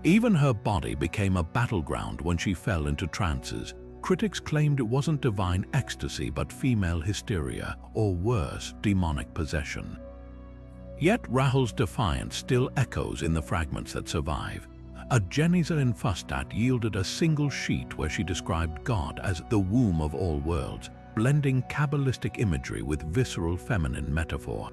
Even her body became a battleground when she fell into trances. Critics claimed it wasn't divine ecstasy but female hysteria, or worse, demonic possession. Yet Rahul's defiance still echoes in the fragments that survive. A Geniza in Fustat yielded a single sheet where she described God as the womb of all worlds, blending Kabbalistic imagery with visceral feminine metaphor.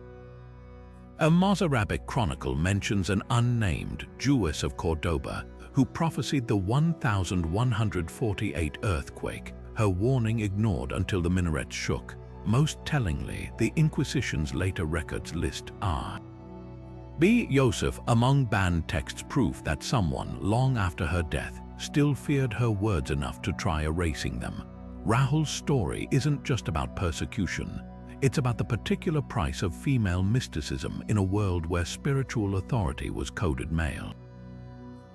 A Masarra chronicle mentions an unnamed Jewess of Cordoba who prophesied the 1148 earthquake, her warning ignored until the minarets shook. Most tellingly, the Inquisition's later records list R.B. Yosef among banned texts, proof that someone, long after her death, still feared her words enough to try erasing them. Rahul's story isn't just about persecution. It's about the particular price of female mysticism in a world where spiritual authority was coded male.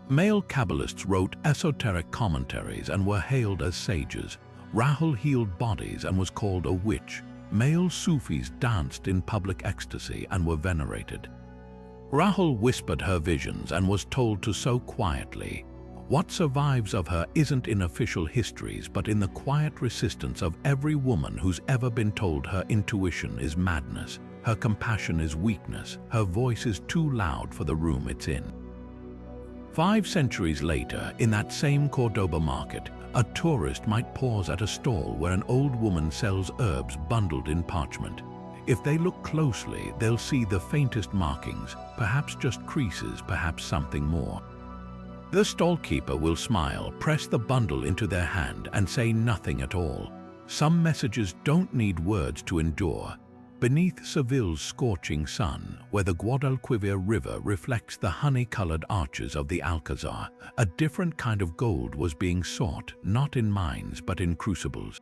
Male Kabbalists wrote esoteric commentaries and were hailed as sages. Rahul healed bodies and was called a witch. Male Sufis danced in public ecstasy and were venerated. Rahul whispered her visions and was told to sow quietly. What survives of her isn't in official histories but in the quiet resistance of every woman who's ever been told her intuition is madness, her compassion is weakness, her voice is too loud for the room it's in. 5 centuries later, in that same Cordoba market, a tourist might pause at a stall where an old woman sells herbs bundled in parchment. If they look closely, they'll see the faintest markings, perhaps just creases, perhaps something more. The stallkeeper will smile, press the bundle into their hand, and say nothing at all. Some messages don't need words to endure. Beneath Seville's scorching sun, where the Guadalquivir River reflects the honey-colored arches of the Alcazar, a different kind of gold was being sought, not in mines but in crucibles.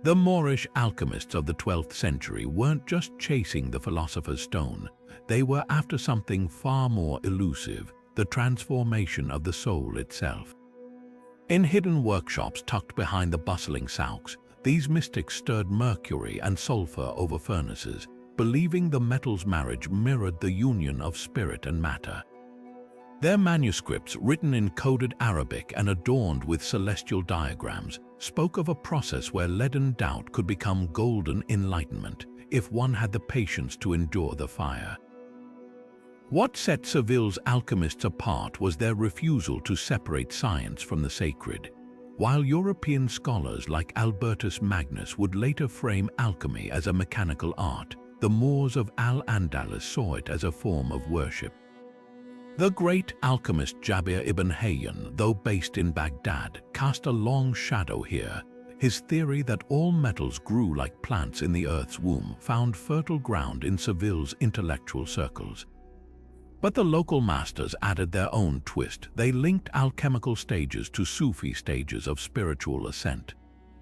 The Moorish alchemists of the 12th century weren't just chasing the philosopher's stone. They were after something far more elusive, the transformation of the soul itself. In hidden workshops tucked behind the bustling souks, these mystics stirred mercury and sulfur over furnaces, believing the metals' marriage mirrored the union of spirit and matter. Their manuscripts, written in coded Arabic and adorned with celestial diagrams, spoke of a process where leaden doubt could become golden enlightenment if one had the patience to endure the fire. What set Seville's alchemists apart was their refusal to separate science from the sacred. While European scholars like Albertus Magnus would later frame alchemy as a mechanical art, the Moors of Al-Andalus saw it as a form of worship. The great alchemist Jabir ibn Hayyan, though based in Baghdad, cast a long shadow here. His theory that all metals grew like plants in the earth's womb found fertile ground in Seville's intellectual circles. But the local masters added their own twist. They linked alchemical stages to Sufi stages of spiritual ascent.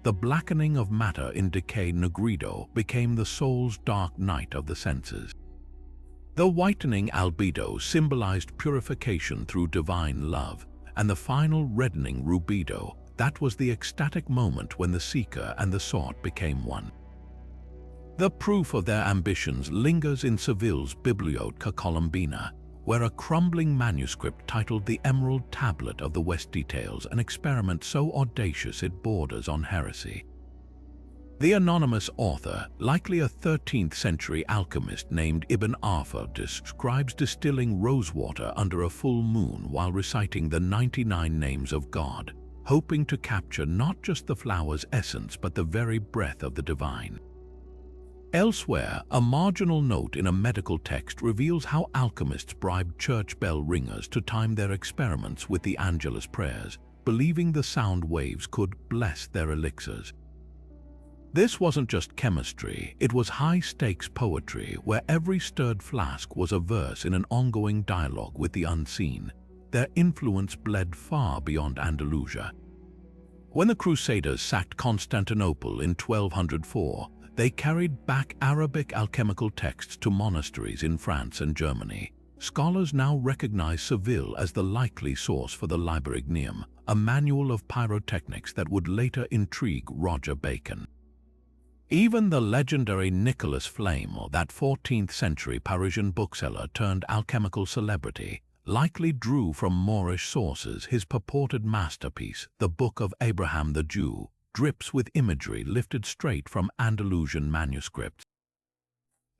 The blackening of matter in decay Negrido became the soul's dark night of the senses. The whitening albedo symbolized purification through divine love, and the final reddening rubido, that was the ecstatic moment when the seeker and the sought became one. The proof of their ambitions lingers in Seville's Biblioteca Colombina, where a crumbling manuscript titled The Emerald Tablet of the West details an experiment so audacious it borders on heresy. The anonymous author, likely a 13th century alchemist named Ibn Arfa, describes distilling rosewater under a full moon while reciting the 99 names of God, hoping to capture not just the flower's essence but the very breath of the divine. Elsewhere, a marginal note in a medical text reveals how alchemists bribed church bell ringers to time their experiments with the Angelus prayers, believing the sound waves could bless their elixirs. This wasn't just chemistry, it was high-stakes poetry where every stirred flask was a verse in an ongoing dialogue with the unseen. Their influence bled far beyond Andalusia. When the Crusaders sacked Constantinople in 1204, they carried back Arabic alchemical texts to monasteries in France and Germany. Scholars now recognize Seville as the likely source for the Liber Igneum, a manual of pyrotechnics that would later intrigue Roger Bacon. Even the legendary Nicholas Flamel, that 14th century Parisian bookseller turned alchemical celebrity, likely drew from Moorish sources. His purported masterpiece, the Book of Abraham the Jew, drips with imagery lifted straight from Andalusian manuscripts.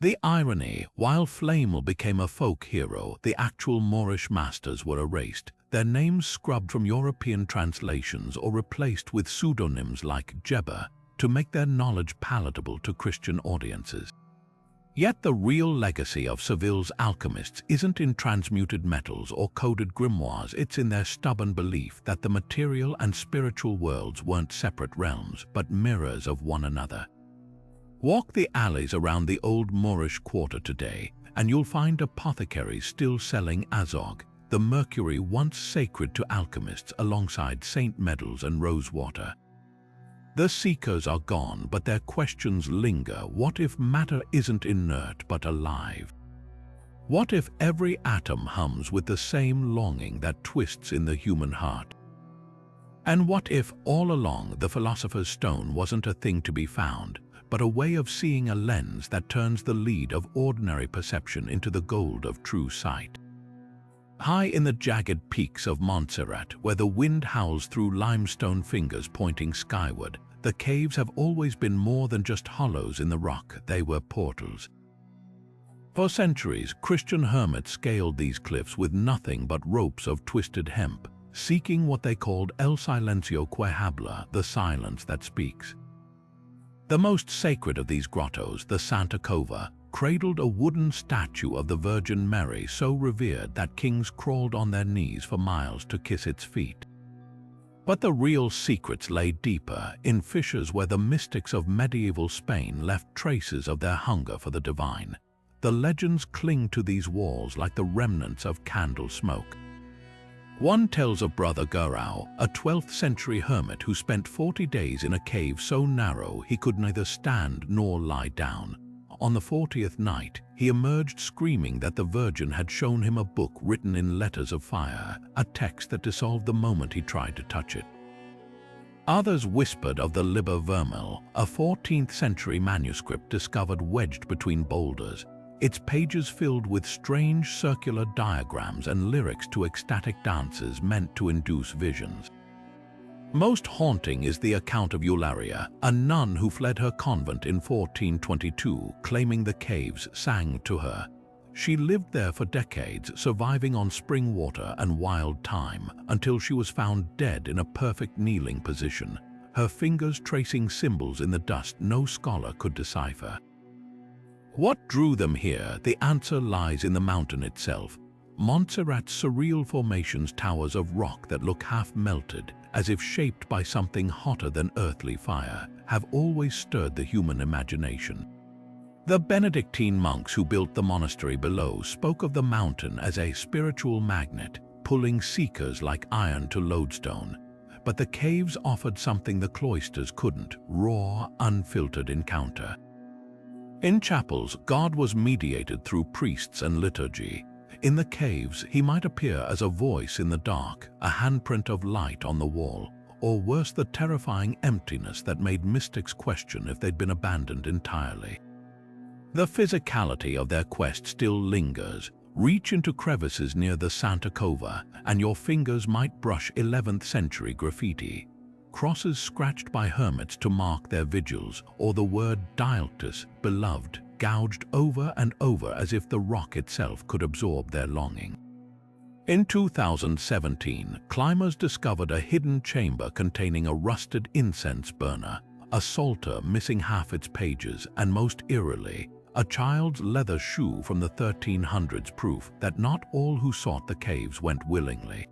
The irony, while Flamel became a folk hero, the actual Moorish masters were erased, their names scrubbed from European translations or replaced with pseudonyms like Geber, to make their knowledge palatable to Christian audiences. Yet the real legacy of Seville's alchemists isn't in transmuted metals or coded grimoires, it's in their stubborn belief that the material and spiritual worlds weren't separate realms, but mirrors of one another. Walk the alleys around the old Moorish quarter today, and you'll find apothecaries still selling azog, the mercury once sacred to alchemists, alongside Saint Medals and rosewater. The seekers are gone, but their questions linger. What if matter isn't inert but alive? What if every atom hums with the same longing that twists in the human heart? And what if all along the philosopher's stone wasn't a thing to be found, but a way of seeing, a lens that turns the lead of ordinary perception into the gold of true sight? High in the jagged peaks of Montserrat, where the wind howls through limestone fingers pointing skyward, the caves have always been more than just hollows in the rock, they were portals. For centuries, Christian hermits scaled these cliffs with nothing but ropes of twisted hemp, seeking what they called el silencio que habla, the silence that speaks. The most sacred of these grottos, the Santa Cova, cradled a wooden statue of the Virgin Mary so revered that kings crawled on their knees for miles to kiss its feet. But the real secrets lay deeper, in fissures where the mystics of medieval Spain left traces of their hunger for the divine. The legends cling to these walls like the remnants of candle smoke. One tells of Brother Guerau, a 12th century hermit who spent 40 days in a cave so narrow he could neither stand nor lie down. On the 40th night, he emerged screaming that the Virgin had shown him a book written in letters of fire, a text that dissolved the moment he tried to touch it. Others whispered of the Liber Vermel, a 14th century manuscript discovered wedged between boulders, its pages filled with strange circular diagrams and lyrics to ecstatic dances meant to induce visions. Most haunting is the account of Eularia, a nun who fled her convent in 1422, claiming the caves sang to her. She lived there for decades, surviving on spring water and wild thyme, until she was found dead in a perfect kneeling position, her fingers tracing symbols in the dust no scholar could decipher. What drew them here? The answer lies in the mountain itself. Montserrat's surreal formations, towers of rock that look half-melted, as if shaped by something hotter than earthly fire, have always stirred the human imagination. The Benedictine monks who built the monastery below spoke of the mountain as a spiritual magnet, pulling seekers like iron to lodestone. But the caves offered something the cloisters couldn't: raw, unfiltered encounter. In chapels, God was mediated through priests and liturgy. In the caves, he might appear as a voice in the dark, a handprint of light on the wall, or worse, the terrifying emptiness that made mystics question if they'd been abandoned entirely. The physicality of their quest still lingers. Reach into crevices near the Santa Cova, and your fingers might brush 11th century graffiti. crosses scratched by hermits to mark their vigils, or the word dialctus, beloved, gouged over and over as if the rock itself could absorb their longing. In 2017, climbers discovered a hidden chamber containing a rusted incense burner, a psalter missing half its pages, and most eerily, a child's leather shoe from the 1300s, proof that not all who sought the caves went willingly.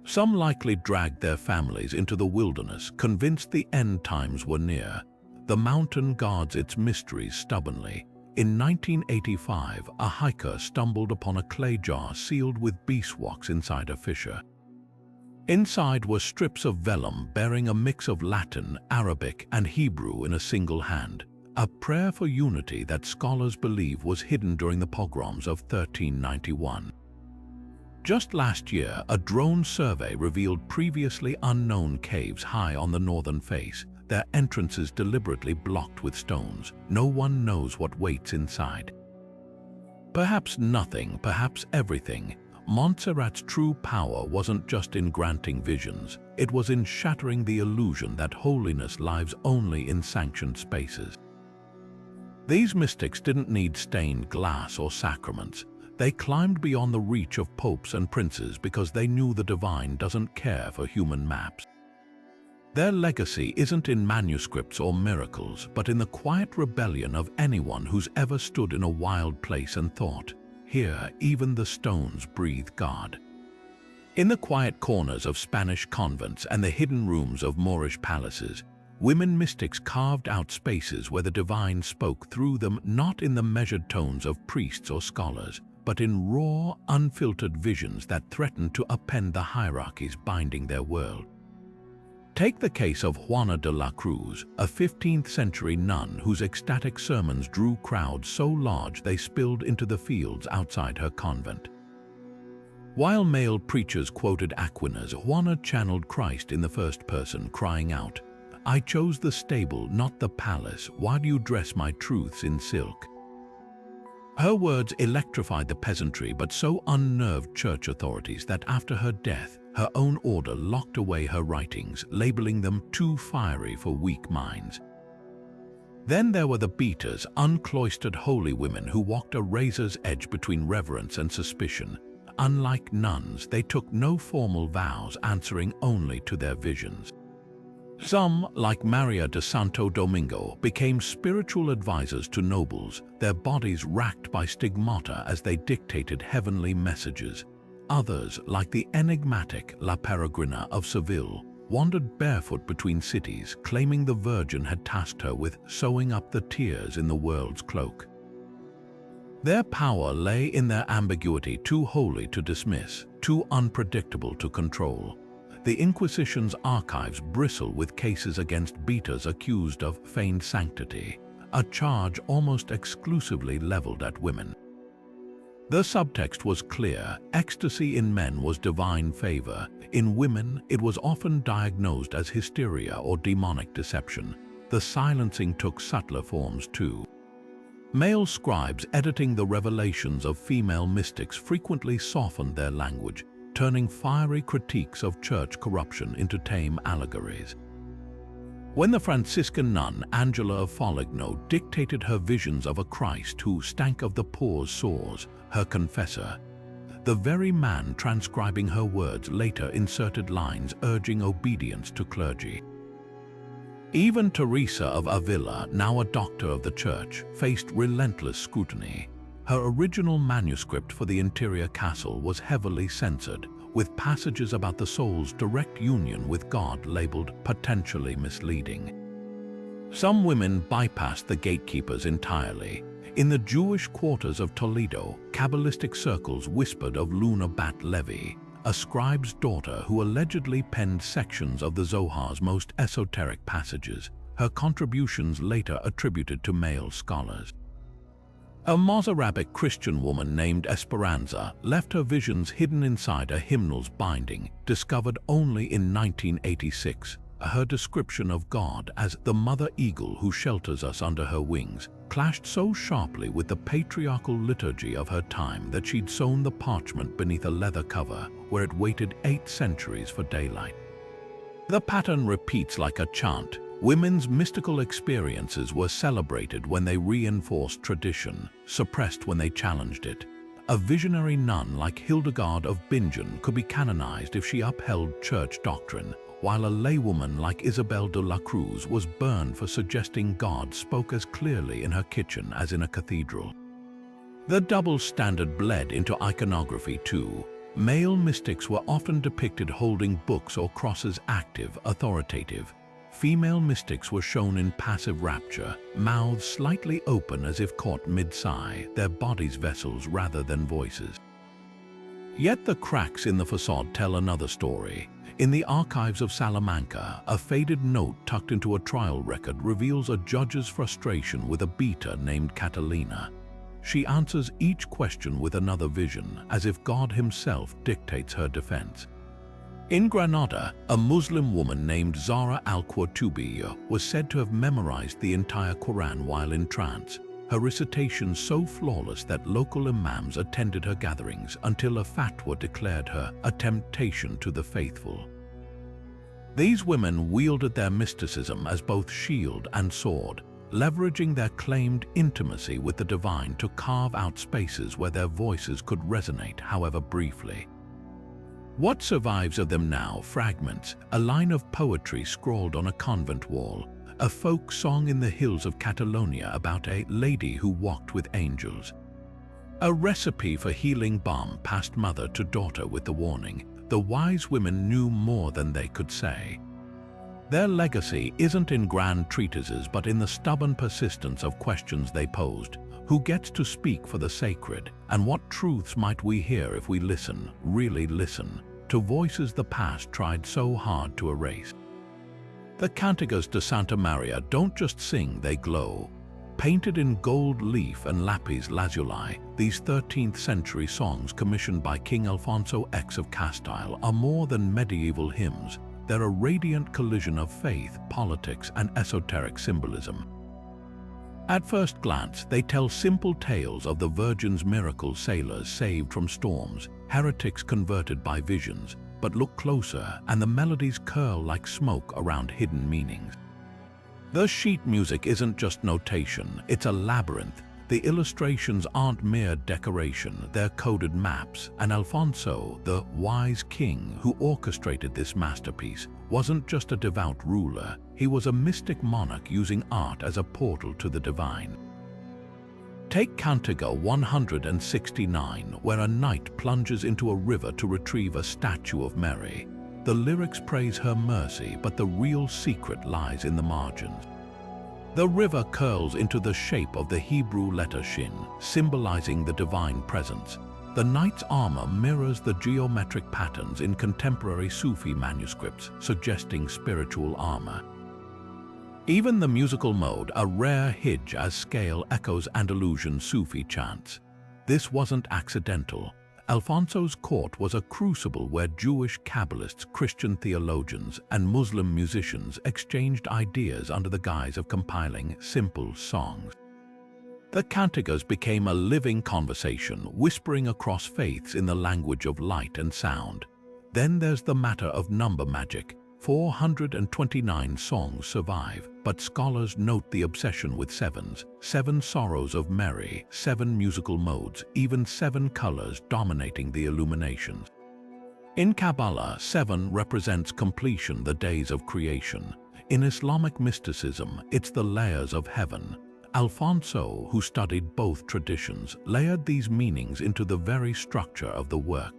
Some likely dragged their families into the wilderness, convinced the end times were near. The mountain guards its mysteries stubbornly. In 1985, a hiker stumbled upon a clay jar sealed with beeswax inside a fissure. Inside were strips of vellum bearing a mix of Latin, Arabic, and Hebrew in a single hand, a prayer for unity that scholars believe was hidden during the pogroms of 1391. Just last year, a drone survey revealed previously unknown caves high on the northern face, their entrances deliberately blocked with stones. No one knows what waits inside. Perhaps nothing, perhaps everything. Montserrat's true power wasn't just in granting visions, it was in shattering the illusion that holiness lives only in sanctioned spaces. These mystics didn't need stained glass or sacraments. They climbed beyond the reach of popes and princes because they knew the divine doesn't care for human maps. Their legacy isn't in manuscripts or miracles, but in the quiet rebellion of anyone who's ever stood in a wild place and thought, "Here, even the stones breathe God." In the quiet corners of Spanish convents and the hidden rooms of Moorish palaces, women mystics carved out spaces where the divine spoke through them, not in the measured tones of priests or scholars, but in raw, unfiltered visions that threatened to upend the hierarchies binding their world. Take the case of Juana de la Cruz, a 15th-century nun whose ecstatic sermons drew crowds so large they spilled into the fields outside her convent. While male preachers quoted Aquinas, Juana channeled Christ in the first person, crying out, "I chose the stable, not the palace. Why do you dress my truths in silk?" Her words electrified the peasantry but so unnerved church authorities that after her death, her own order locked away her writings, labeling them too fiery for weak minds. Then there were the beaters, uncloistered holy women who walked a razor's edge between reverence and suspicion. Unlike nuns, they took no formal vows, answering only to their visions. Some, like Maria de Santo Domingo, became spiritual advisors to nobles, their bodies racked by stigmata as they dictated heavenly messages. Others, like the enigmatic La Peregrina of Seville, wandered barefoot between cities, claiming the Virgin had tasked her with sewing up the tears in the world's cloak. Their power lay in their ambiguity, too holy to dismiss, too unpredictable to control. The Inquisition's archives bristle with cases against beaters accused of feigned sanctity, a charge almost exclusively leveled at women. The subtext was clear: ecstasy in men was divine favor. In women, it was often diagnosed as hysteria or demonic deception. The silencing took subtler forms too. Male scribes editing the revelations of female mystics frequently softened their language, turning fiery critiques of church corruption into tame allegories. When the Franciscan nun Angela of Foligno dictated her visions of a Christ who stank of the poor's sores, her confessor, the very man transcribing her words later inserted lines urging obedience to clergy. Even Teresa of Avila, now a doctor of the church, faced relentless scrutiny. Her original manuscript for the interior castle was heavily censored, with passages about the soul's direct union with God labeled potentially misleading. Some women bypassed the gatekeepers entirely. In the Jewish quarters of Toledo, Kabbalistic circles whispered of Luna Bat Levi, a scribe's daughter who allegedly penned sections of the Zohar's most esoteric passages, her contributions later attributed to male scholars. A Mozarabic Christian woman named Esperanza left her visions hidden inside a hymnal's binding, discovered only in 1986. Her description of God as the mother eagle who shelters us under her wings clashed so sharply with the patriarchal liturgy of her time that she'd sewn the parchment beneath a leather cover where it waited 8 centuries for daylight. The pattern repeats like a chant. Women's mystical experiences were celebrated when they reinforced tradition, suppressed when they challenged it. A visionary nun like Hildegard of Bingen could be canonized if she upheld church doctrine, while a laywoman like Isabel de la Cruz was burned for suggesting God spoke as clearly in her kitchen as in a cathedral. The double standard bled into iconography too. Male mystics were often depicted holding books or crosses, active, authoritative. Female mystics were shown in passive rapture, mouths slightly open as if caught mid-sigh, their bodies vessels rather than voices. Yet the cracks in the facade tell another story. In the archives of Salamanca, a faded note tucked into a trial record reveals a judge's frustration with a beater named Catalina. She answers each question with another vision, as if God himself dictates her defense. In Granada, a Muslim woman named Zahra al-Qurtubi was said to have memorized the entire Quran while in trance, her recitation so flawless that local imams attended her gatherings until a fatwa declared her a temptation to the faithful. These women wielded their mysticism as both shield and sword, leveraging their claimed intimacy with the divine to carve out spaces where their voices could resonate, however briefly. What survives of them now? Fragments, a line of poetry scrawled on a convent wall, a folk song in the hills of Catalonia about a lady who walked with angels, a recipe for healing balm passed mother to daughter with the warning, the wise women knew more than they could say. Their legacy isn't in grand treatises but in the stubborn persistence of questions they posed. Who gets to speak for the sacred, and what truths might we hear if we listen, really listen, to voices the past tried so hard to erase? The Cantigas de Santa Maria don't just sing, they glow. Painted in gold leaf and lapis lazuli, these 13th century songs commissioned by King Alfonso X of Castile are more than medieval hymns. They're a radiant collision of faith, politics, and esoteric symbolism. At first glance, they tell simple tales of the Virgin's miracle, sailors saved from storms, heretics converted by visions, but look closer and the melodies curl like smoke around hidden meanings. The sheet music isn't just notation, it's a labyrinth. The illustrations aren't mere decoration, they're coded maps, and Alfonso, the wise king who orchestrated this masterpiece, wasn't just a devout ruler, he was a mystic monarch using art as a portal to the divine. Take Cantiga 169, where a knight plunges into a river to retrieve a statue of Mary. The lyrics praise her mercy, but the real secret lies in the margins. The river curls into the shape of the Hebrew letter Shin, symbolizing the divine presence. The knight's armor mirrors the geometric patterns in contemporary Sufi manuscripts, suggesting spiritual armor. Even the musical mode, a rare Hijaz scale, echoes Andalusian Sufi chants. This wasn't accidental. Alfonso's court was a crucible where Jewish Kabbalists, Christian theologians, and Muslim musicians exchanged ideas under the guise of compiling simple songs. The cantigas became a living conversation, whispering across faiths in the language of light and sound. Then there's the matter of number magic. 429 songs survive, but scholars note the obsession with sevens, 7 sorrows of Mary, 7 musical modes, even 7 colors dominating the illuminations. In Kabbalah, 7 represents completion, the days of creation. In Islamic mysticism, it's the layers of heaven. Alfonso, who studied both traditions, layered these meanings into the very structure of the work.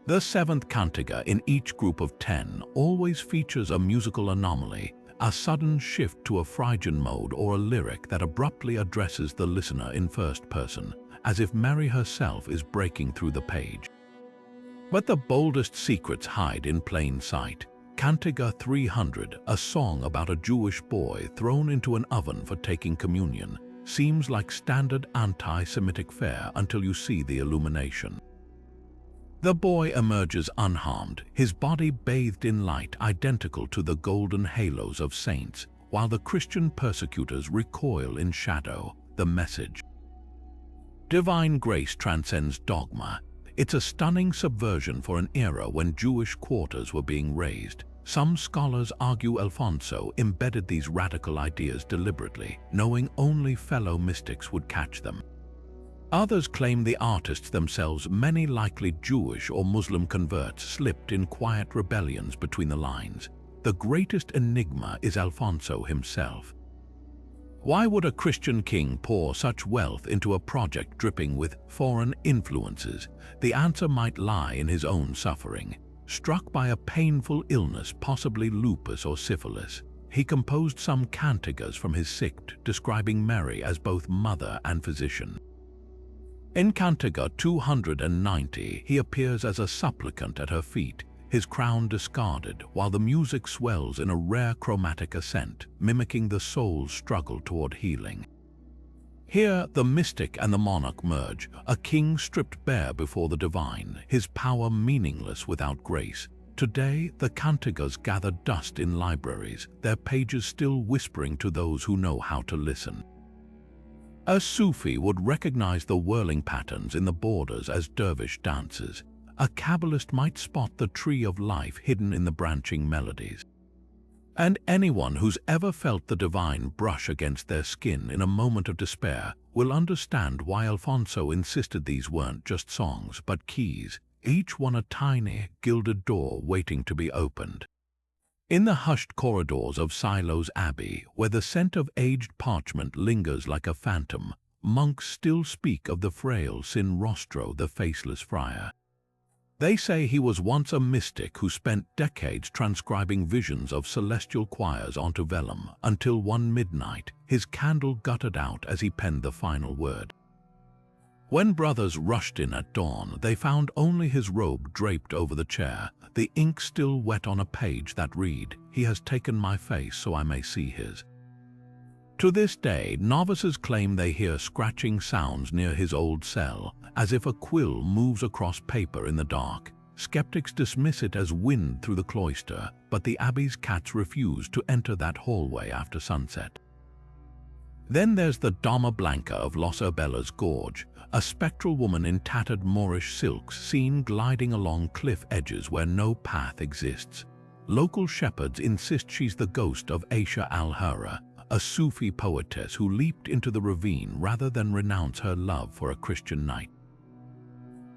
The 7th cantiga in each group of 10 always features a musical anomaly, a sudden shift to a Phrygian mode or a lyric that abruptly addresses the listener in first person, as if Mary herself is breaking through the page. But the boldest secrets hide in plain sight. Cantiga 300, a song about a Jewish boy thrown into an oven for taking communion, seems like standard anti-Semitic fare until you see the illumination. The boy emerges unharmed, his body bathed in light identical to the golden halos of saints, while the Christian persecutors recoil in shadow. The message: divine grace transcends dogma. It's a stunning subversion for an era when Jewish quarters were being razed. Some scholars argue Alfonso embedded these radical ideas deliberately, knowing only fellow mystics would catch them. Others claim the artists themselves, many likely Jewish or Muslim converts, slipped in quiet rebellions between the lines. The greatest enigma is Alfonso himself. Why would a Christian king pour such wealth into a project dripping with foreign influences? The answer might lie in his own suffering. Struck by a painful illness, possibly lupus or syphilis, he composed some canticles from his sick, describing Mary as both mother and physician. In Cantiga 290, he appears as a supplicant at her feet, his crown discarded, while the music swells in a rare chromatic ascent, mimicking the soul's struggle toward healing. Here, the mystic and the monarch merge, a king stripped bare before the divine, his power meaningless without grace. Today, the cantigas gather dust in libraries, their pages still whispering to those who know how to listen. A Sufi would recognize the whirling patterns in the borders as dervish dances. A Kabbalist might spot the tree of life hidden in the branching melodies. And anyone who's ever felt the divine brush against their skin in a moment of despair will understand why Alfonso insisted these weren't just songs but keys, each one a tiny, gilded door waiting to be opened. In the hushed corridors of Silo's Abbey, where the scent of aged parchment lingers like a phantom, monks still speak of the frail Sin Rostro, the faceless friar. They say he was once a mystic who spent decades transcribing visions of celestial choirs onto vellum, until one midnight his candle guttered out as he penned the final word. When brothers rushed in at dawn, they found only his robe draped over the chair, the ink still wet on a page that read, "He has taken my face so I may see his." To this day, novices claim they hear scratching sounds near his old cell, as if a quill moves across paper in the dark. Skeptics dismiss it as wind through the cloister, but the abbey's cats refuse to enter that hallway after sunset. Then there's the Dama Blanca of Los Urbelas Gorge, a spectral woman in tattered Moorish silks seen gliding along cliff edges where no path exists. Local shepherds insist she's the ghost of Aisha al-Hara, a Sufi poetess who leaped into the ravine rather than renounce her love for a Christian knight.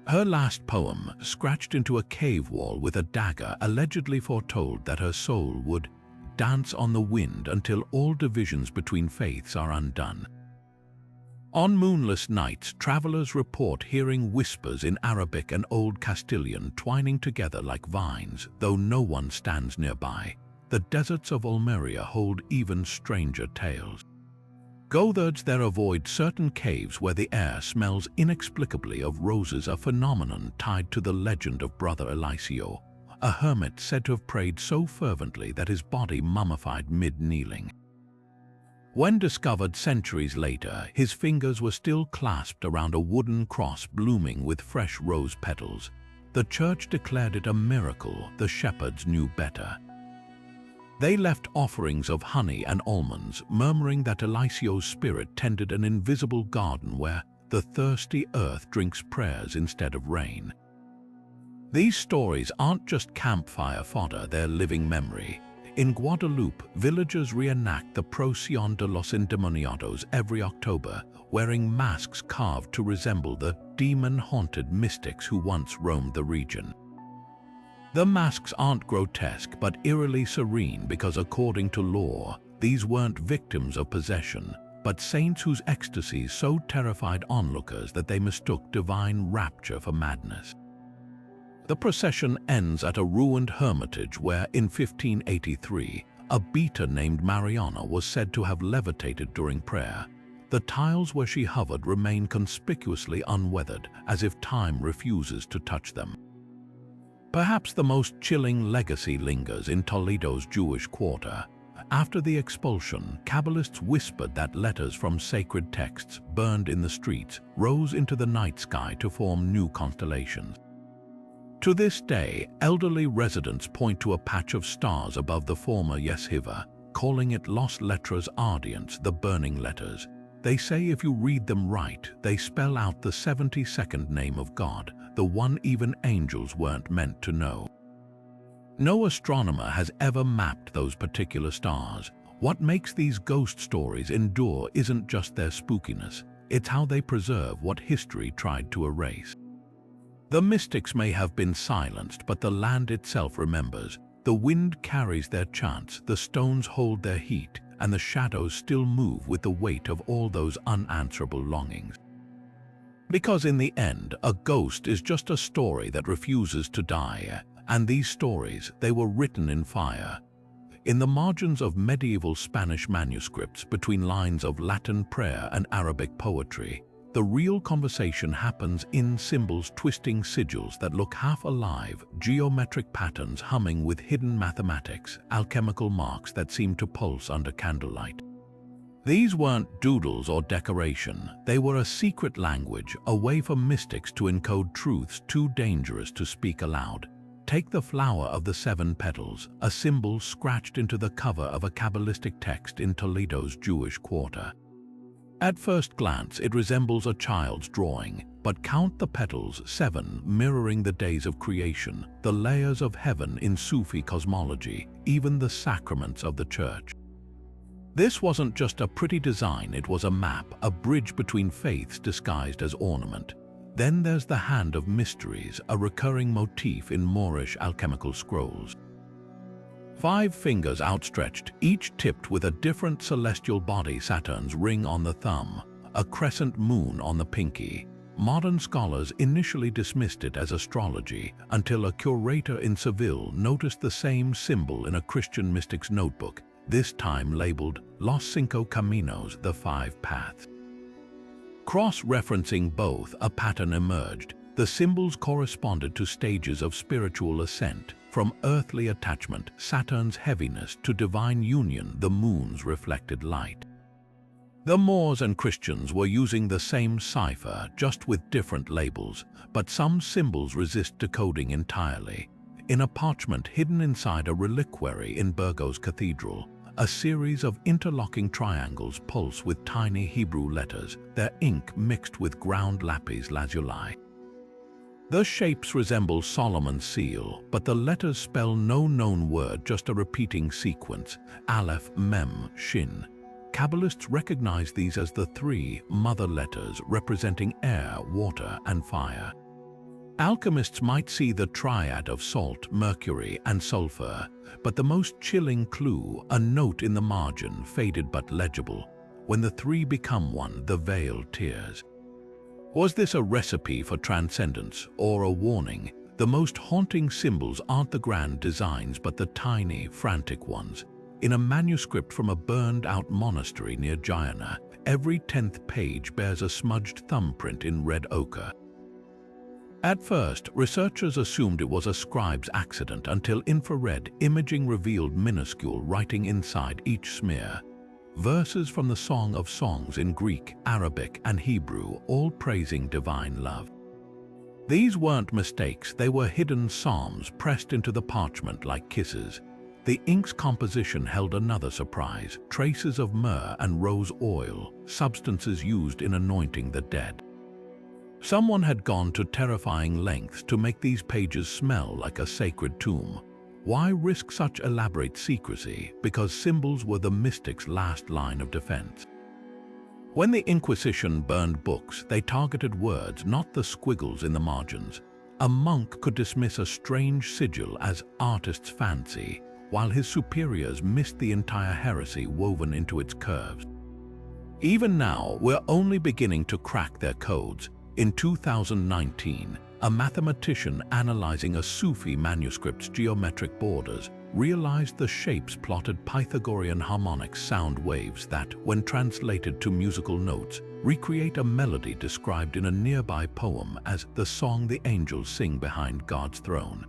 Her last poem, scratched into a cave wall with a dagger, allegedly foretold that her soul would dance on the wind until all divisions between faiths are undone. On moonless nights, travelers report hearing whispers in Arabic and Old Castilian twining together like vines, though no one stands nearby. The deserts of Almeria hold even stranger tales. Goatherds there avoid certain caves where the air smells inexplicably of roses, a phenomenon tied to the legend of Brother Eliseo, a hermit said to have prayed so fervently that his body mummified mid-kneeling. When discovered centuries later, his fingers were still clasped around a wooden cross blooming with fresh rose petals. The church declared it a miracle. The shepherds knew better. They left offerings of honey and almonds, murmuring that Eliseo's spirit tended an invisible garden where the thirsty earth drinks prayers instead of rain. These stories aren't just campfire fodder, they're living memory. In Guadeloupe, villagers reenact the Procesión de los Endemoniados every October, wearing masks carved to resemble the demon-haunted mystics who once roamed the region. The masks aren't grotesque but eerily serene because, according to lore, these weren't victims of possession, but saints whose ecstasies so terrified onlookers that they mistook divine rapture for madness. The procession ends at a ruined hermitage where, in 1583, a beata named Mariana was said to have levitated during prayer. The tiles where she hovered remain conspicuously unweathered, as if time refuses to touch them. Perhaps the most chilling legacy lingers in Toledo's Jewish quarter. After the expulsion, Kabbalists whispered that letters from sacred texts burned in the streets rose into the night sky to form new constellations. To this day, elderly residents point to a patch of stars above the former yeshiva, calling it Los Letras Ardientes, the burning letters. They say if you read them right, they spell out the 72nd name of God, the one even angels weren't meant to know. No astronomer has ever mapped those particular stars. What makes these ghost stories endure isn't just their spookiness, it's how they preserve what history tried to erase. The mystics may have been silenced, but the land itself remembers. The wind carries their chants, the stones hold their heat, and the shadows still move with the weight of all those unanswerable longings. Because in the end, a ghost is just a story that refuses to die, and these stories, they were written in fire. In the margins of medieval Spanish manuscripts, between lines of Latin prayer and Arabic poetry, the real conversation happens in symbols, twisting sigils that look half alive, geometric patterns humming with hidden mathematics, alchemical marks that seem to pulse under candlelight. These weren't doodles or decoration, they were a secret language, a way for mystics to encode truths too dangerous to speak aloud. Take the flower of the 7 petals, a symbol scratched into the cover of a Kabbalistic text in Toledo's Jewish quarter. At first glance, it resembles a child's drawing, but count the petals, 7, mirroring the days of creation, the layers of heaven in Sufi cosmology, even the sacraments of the church. This wasn't just a pretty design, it was a map, a bridge between faiths disguised as ornament. Then there's the Hand of Mysteries, a recurring motif in Moorish alchemical scrolls. 5 fingers outstretched, each tipped with a different celestial body: Saturn's ring on the thumb, a crescent moon on the pinky. Modern scholars initially dismissed it as astrology until a curator in Seville noticed the same symbol in a Christian mystic's notebook, this time labeled Los Cinco Caminos, the 5 paths. Cross-referencing both, a pattern emerged. The symbols corresponded to stages of spiritual ascent, from earthly attachment, Saturn's heaviness, to divine union, the moon's reflected light. The Moors and Christians were using the same cipher, just with different labels, but some symbols resist decoding entirely. In a parchment hidden inside a reliquary in Burgos Cathedral, a series of interlocking triangles pulse with tiny Hebrew letters, their ink mixed with ground lapis lazuli. The shapes resemble Solomon's seal, but the letters spell no known word, just a repeating sequence: Aleph, Mem, Shin. Kabbalists recognize these as the 3 mother letters representing air, water, and fire. Alchemists might see the triad of salt, mercury, and sulfur, but the most chilling clue, a note in the margin, faded but legible. When the 3 become one, the veil tears. Was this a recipe for transcendence or a warning? The most haunting symbols aren't the grand designs, but the tiny, frantic ones. In a manuscript from a burned-out monastery near Girona, every 10th page bears a smudged thumbprint in red ochre. At first, researchers assumed it was a scribe's accident until infrared imaging revealed minuscule writing inside each smear. Verses from the Song of Songs in Greek, Arabic, and Hebrew, all praising divine love. These weren't mistakes, they were hidden psalms pressed into the parchment like kisses. The ink's composition held another surprise: traces of myrrh and rose oil, substances used in anointing the dead. Someone had gone to terrifying lengths to make these pages smell like a sacred tomb. Why risk such elaborate secrecy? Because symbols were the mystics' last line of defense. When the Inquisition burned books, they targeted words, not the squiggles in the margins. A monk could dismiss a strange sigil as artist's fancy, while his superiors missed the entire heresy woven into its curves. Even now, we're only beginning to crack their codes. In 2019, a mathematician analyzing a Sufi manuscript's geometric borders realized the shapes plotted Pythagorean harmonic sound waves that, when translated to musical notes, recreate a melody described in a nearby poem as the song the angels sing behind God's throne.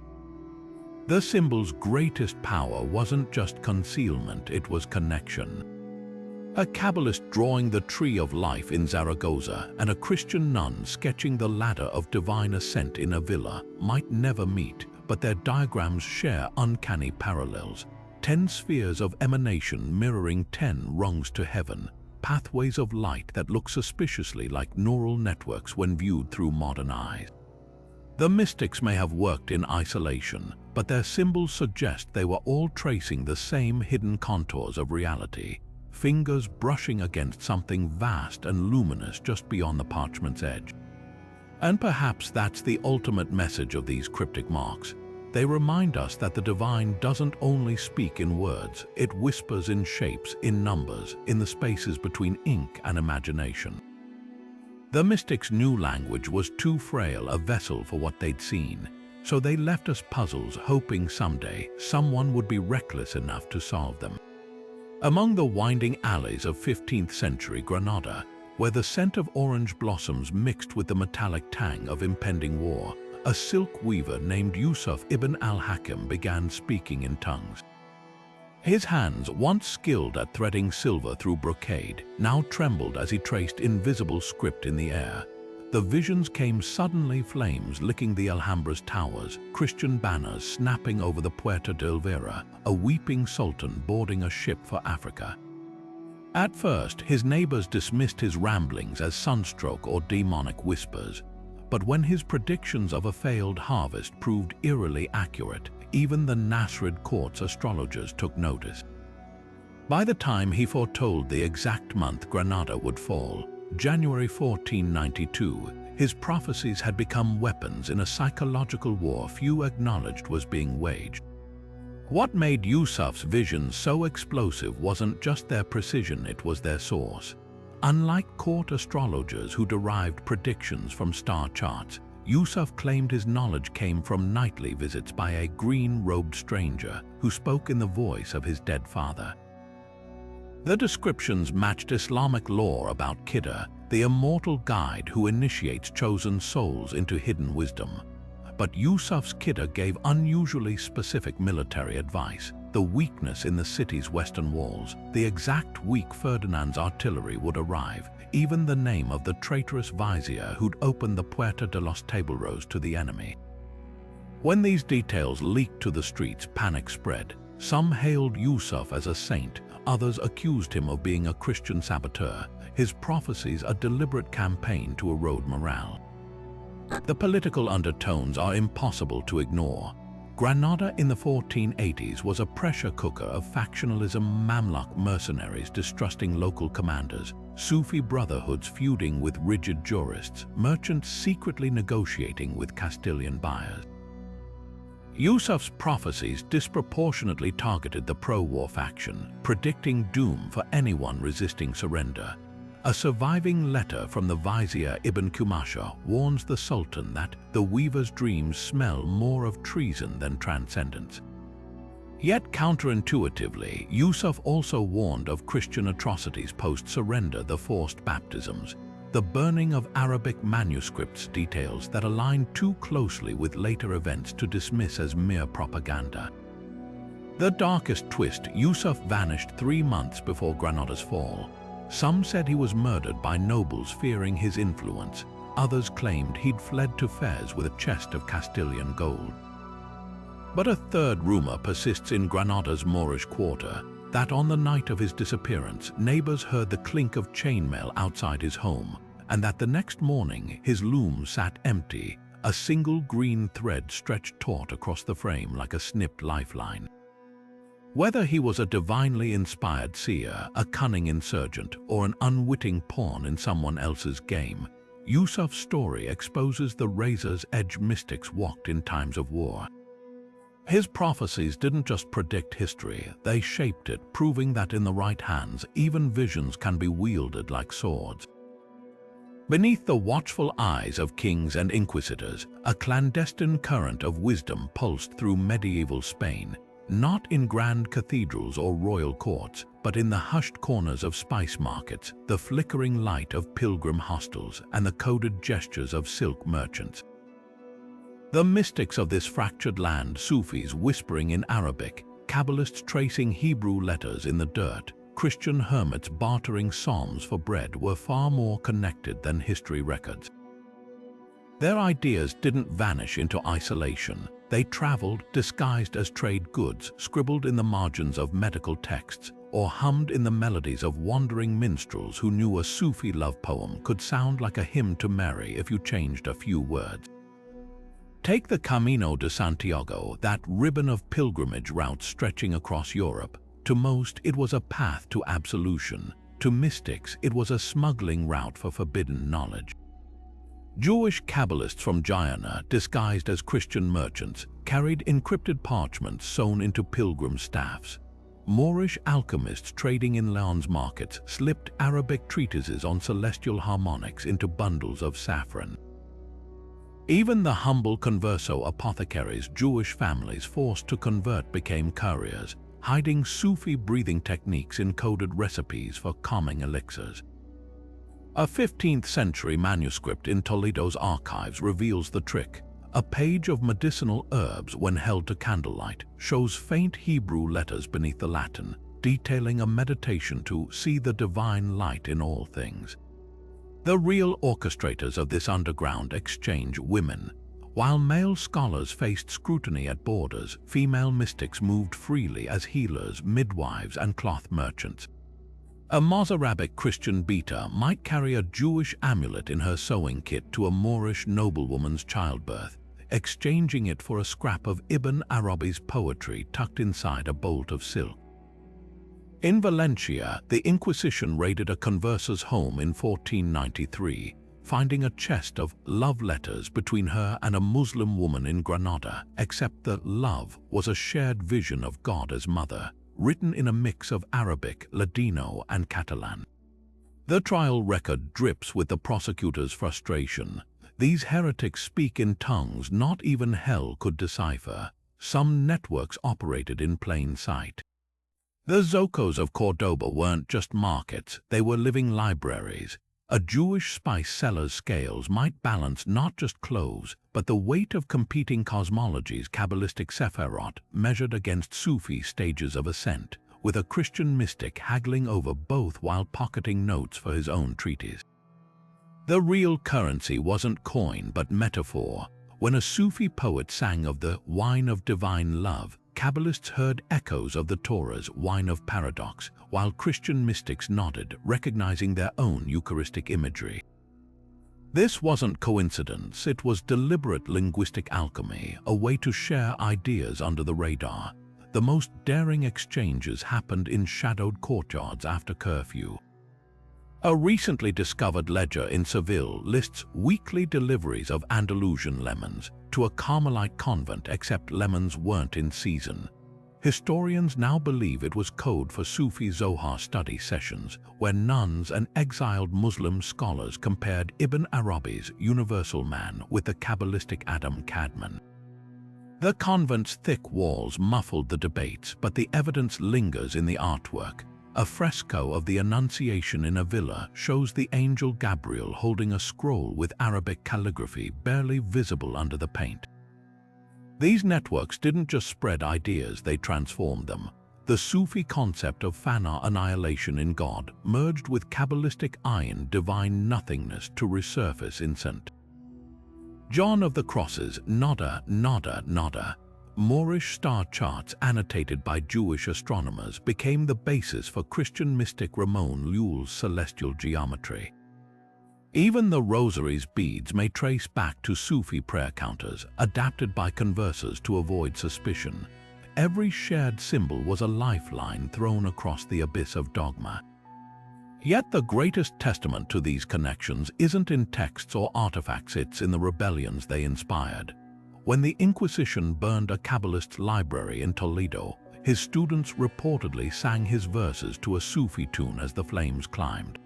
The symbol's greatest power wasn't just concealment, it was connection. A Kabbalist drawing the tree of life in Zaragoza and a Christian nun sketching the ladder of divine ascent in Avila might never meet, but their diagrams share uncanny parallels. 10 spheres of emanation mirroring 10 rungs to heaven, pathways of light that look suspiciously like neural networks when viewed through modern eyes. The mystics may have worked in isolation, but their symbols suggest they were all tracing the same hidden contours of reality, fingers brushing against something vast and luminous just beyond the parchment's edge. And perhaps that's the ultimate message of these cryptic marks. They remind us that the divine doesn't only speak in words, it whispers in shapes, in numbers, in the spaces between ink and imagination. The mystics' new language was too frail a vessel for what they'd seen, so they left us puzzles, hoping someday someone would be reckless enough to solve them. Among the winding alleys of 15th century Granada, where the scent of orange blossoms mixed with the metallic tang of impending war, a silk weaver named Yusuf ibn al-Hakim began speaking in tongues. His hands, once skilled at threading silver through brocade, now trembled as he traced invisible script in the air. The visions came suddenly, flames licking the Alhambra's towers, Christian banners snapping over the Puerta del Vera, a weeping sultan boarding a ship for Africa. At first, his neighbors dismissed his ramblings as sunstroke or demonic whispers. But when his predictions of a failed harvest proved eerily accurate, even the Nasrid court's astrologers took notice. By the time he foretold the exact month Granada would fall, January 1492, his prophecies had become weapons in a psychological war few acknowledged was being waged. What made Yusuf's visions so explosive wasn't just their precision, it was their source. Unlike court astrologers who derived predictions from star charts, Yusuf claimed his knowledge came from nightly visits by a green-robed stranger who spoke in the voice of his dead father. The descriptions matched Islamic lore about Qidr, the immortal guide who initiates chosen souls into hidden wisdom. But Yusuf's Qidr gave unusually specific military advice: the weakness in the city's western walls, the exact week Ferdinand's artillery would arrive, even the name of the traitorous vizier who'd opened the Puerta de los Tableros to the enemy. When these details leaked to the streets, panic spread. Some hailed Yusuf as a saint, others accused him of being a Christian saboteur, his prophecies a deliberate campaign to erode morale. The political undertones are impossible to ignore. Granada in the 1480s was a pressure cooker of factionalism, Mamluk mercenaries distrusting local commanders, Sufi brotherhoods feuding with rigid jurists, merchants secretly negotiating with Castilian buyers. Yusuf's prophecies disproportionately targeted the pro-war faction, predicting doom for anyone resisting surrender. A surviving letter from the vizier Ibn Kumasha warns the Sultan that the weaver's dreams smell more of treason than transcendence. Yet counterintuitively, Yusuf also warned of Christian atrocities post-surrender: the forced baptisms, the burning of Arabic manuscripts, details that align too closely with later events to dismiss as mere propaganda. The darkest twist: Yusuf vanished 3 months before Granada's fall. Some said he was murdered by nobles fearing his influence. Others claimed he'd fled to Fez with a chest of Castilian gold. But a third rumor persists in Granada's Moorish quarter, that on the night of his disappearance, neighbors heard the clink of chainmail outside his home, and that the next morning his loom sat empty, a single green thread stretched taut across the frame like a snipped lifeline. Whether he was a divinely inspired seer, a cunning insurgent, or an unwitting pawn in someone else's game, Yusuf's story exposes the razor's edge mystics walked in times of war. His prophecies didn't just predict history, they shaped it, proving that in the right hands, even visions can be wielded like swords. Beneath the watchful eyes of kings and inquisitors, a clandestine current of wisdom pulsed through medieval Spain, not in grand cathedrals or royal courts, but in the hushed corners of spice markets, the flickering light of pilgrim hostels, and the coded gestures of silk merchants. The mystics of this fractured land, Sufis whispering in Arabic, Kabbalists tracing Hebrew letters in the dirt, Christian hermits bartering psalms for bread, were far more connected than history records. Their ideas didn't vanish into isolation. They traveled, disguised as trade goods, scribbled in the margins of medical texts, or hummed in the melodies of wandering minstrels who knew a Sufi love poem could sound like a hymn to Mary if you changed a few words. Take the Camino de Santiago, that ribbon of pilgrimage routes stretching across Europe. To most, it was a path to absolution. To mystics, it was a smuggling route for forbidden knowledge. Jewish Kabbalists from Girona, disguised as Christian merchants, carried encrypted parchments sewn into pilgrim staffs. Moorish alchemists trading in Leon's markets slipped Arabic treatises on celestial harmonics into bundles of saffron. Even the humble converso apothecaries Jewish families forced to convert became couriers, hiding Sufi breathing techniques in coded recipes for calming elixirs. A 15th-century manuscript in Toledo's archives reveals the trick. A page of medicinal herbs, when held to candlelight, shows faint Hebrew letters beneath the Latin, detailing a meditation to see the divine light in all things. The real orchestrators of this underground exchange, women. While male scholars faced scrutiny at borders, female mystics moved freely as healers, midwives, and cloth merchants. A Masarra Christian beta might carry a Jewish amulet in her sewing kit to a Moorish noblewoman's childbirth, exchanging it for a scrap of Ibn Arabi's poetry tucked inside a bolt of silk. In Valencia, the Inquisition raided a conversor's home in 1493, finding a chest of love letters between her and a Muslim woman in Granada, except that love was a shared vision of God as mother, written in a mix of Arabic, Ladino, and Catalan. The trial record drips with the prosecutor's frustration. These heretics speak in tongues not even hell could decipher. Some networks operated in plain sight. The Zocos of Cordoba weren't just markets, they were living libraries. A Jewish spice seller's scales might balance not just cloves, but the weight of competing cosmologies. Kabbalistic Sephirot measured against Sufi stages of ascent, with a Christian mystic haggling over both while pocketing notes for his own treatise. The real currency wasn't coin but metaphor. When a Sufi poet sang of the wine of divine love, Kabbalists heard echoes of the Torah's wine of paradox, while Christian mystics nodded, recognizing their own Eucharistic imagery. This wasn't coincidence, it was deliberate linguistic alchemy, a way to share ideas under the radar. The most daring exchanges happened in shadowed courtyards after curfew. A recently discovered ledger in Seville lists weekly deliveries of Andalusian lemons to a Carmelite convent, except lemons weren't in season. Historians now believe it was code for Sufi Zohar study sessions, where nuns and exiled Muslim scholars compared Ibn Arabi's universal man with the Kabbalistic Adam Kadmon. The convent's thick walls muffled the debates, but the evidence lingers in the artwork. A fresco of the Annunciation in a villa shows the angel Gabriel holding a scroll with Arabic calligraphy barely visible under the paint. These networks didn't just spread ideas, they transformed them. The Sufi concept of fana, annihilation in God, merged with Kabbalistic ayin, divine nothingness, to resurface in St. John of the Cross's Nada, Nada, Nada. Moorish star charts annotated by Jewish astronomers became the basis for Christian mystic Ramon Llull's celestial geometry. Even the rosary's beads may trace back to Sufi prayer counters, adapted by conversors to avoid suspicion. Every shared symbol was a lifeline thrown across the abyss of dogma. Yet the greatest testament to these connections isn't in texts or artifacts, it's in the rebellions they inspired. When the Inquisition burned a Kabbalist's library in Toledo, his students reportedly sang his verses to a Sufi tune as the flames climbed.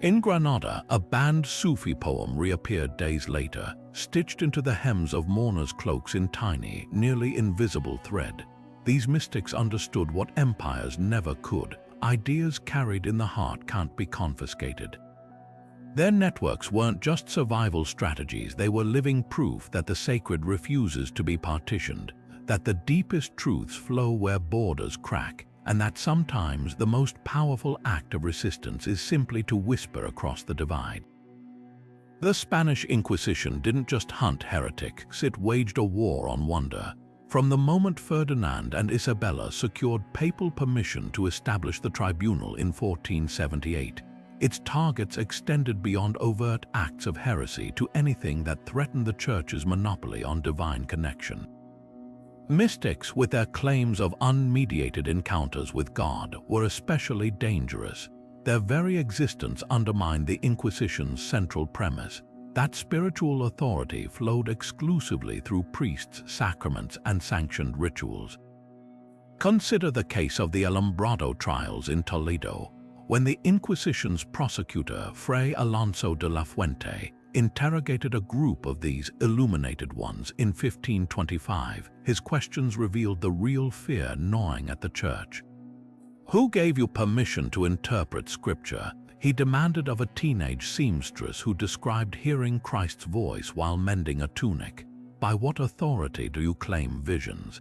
In Granada, a banned Sufi poem reappeared days later, stitched into the hems of mourners' cloaks in tiny, nearly invisible thread. These mystics understood what empires never could. Ideas carried in the heart can't be confiscated. Their networks weren't just survival strategies, they were living proof that the sacred refuses to be partitioned, that the deepest truths flow where borders crack, and that sometimes the most powerful act of resistance is simply to whisper across the divide. The Spanish Inquisition didn't just hunt heretics, it waged a war on wonder. From the moment Ferdinand and Isabella secured papal permission to establish the tribunal in 1478, Its targets extended beyond overt acts of heresy to anything that threatened the Church's monopoly on divine connection. Mystics, with their claims of unmediated encounters with God, were especially dangerous. Their very existence undermined the Inquisition's central premise that spiritual authority flowed exclusively through priests, sacraments, and sanctioned rituals. Consider the case of the Alumbrado trials in Toledo, when the Inquisition's prosecutor, Fray Alonso de la Fuente, interrogated a group of these illuminated ones in 1525. His questions revealed the real fear gnawing at the Church. "Who gave you permission to interpret Scripture?" he demanded of a teenage seamstress who described hearing Christ's voice while mending a tunic. "By what authority do you claim visions?"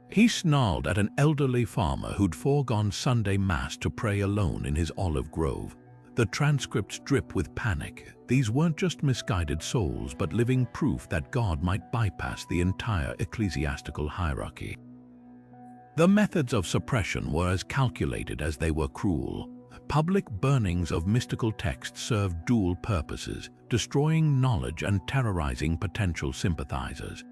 He snarled at an elderly farmer who'd foregone Sunday Mass to pray alone in his olive grove. The transcripts drip with panic. These weren't just misguided souls, but living proof that God might bypass the entire ecclesiastical hierarchy. The methods of suppression were as calculated as they were cruel. Public burnings of mystical texts served dual purposes, destroying knowledge and terrorizing potential sympathizers.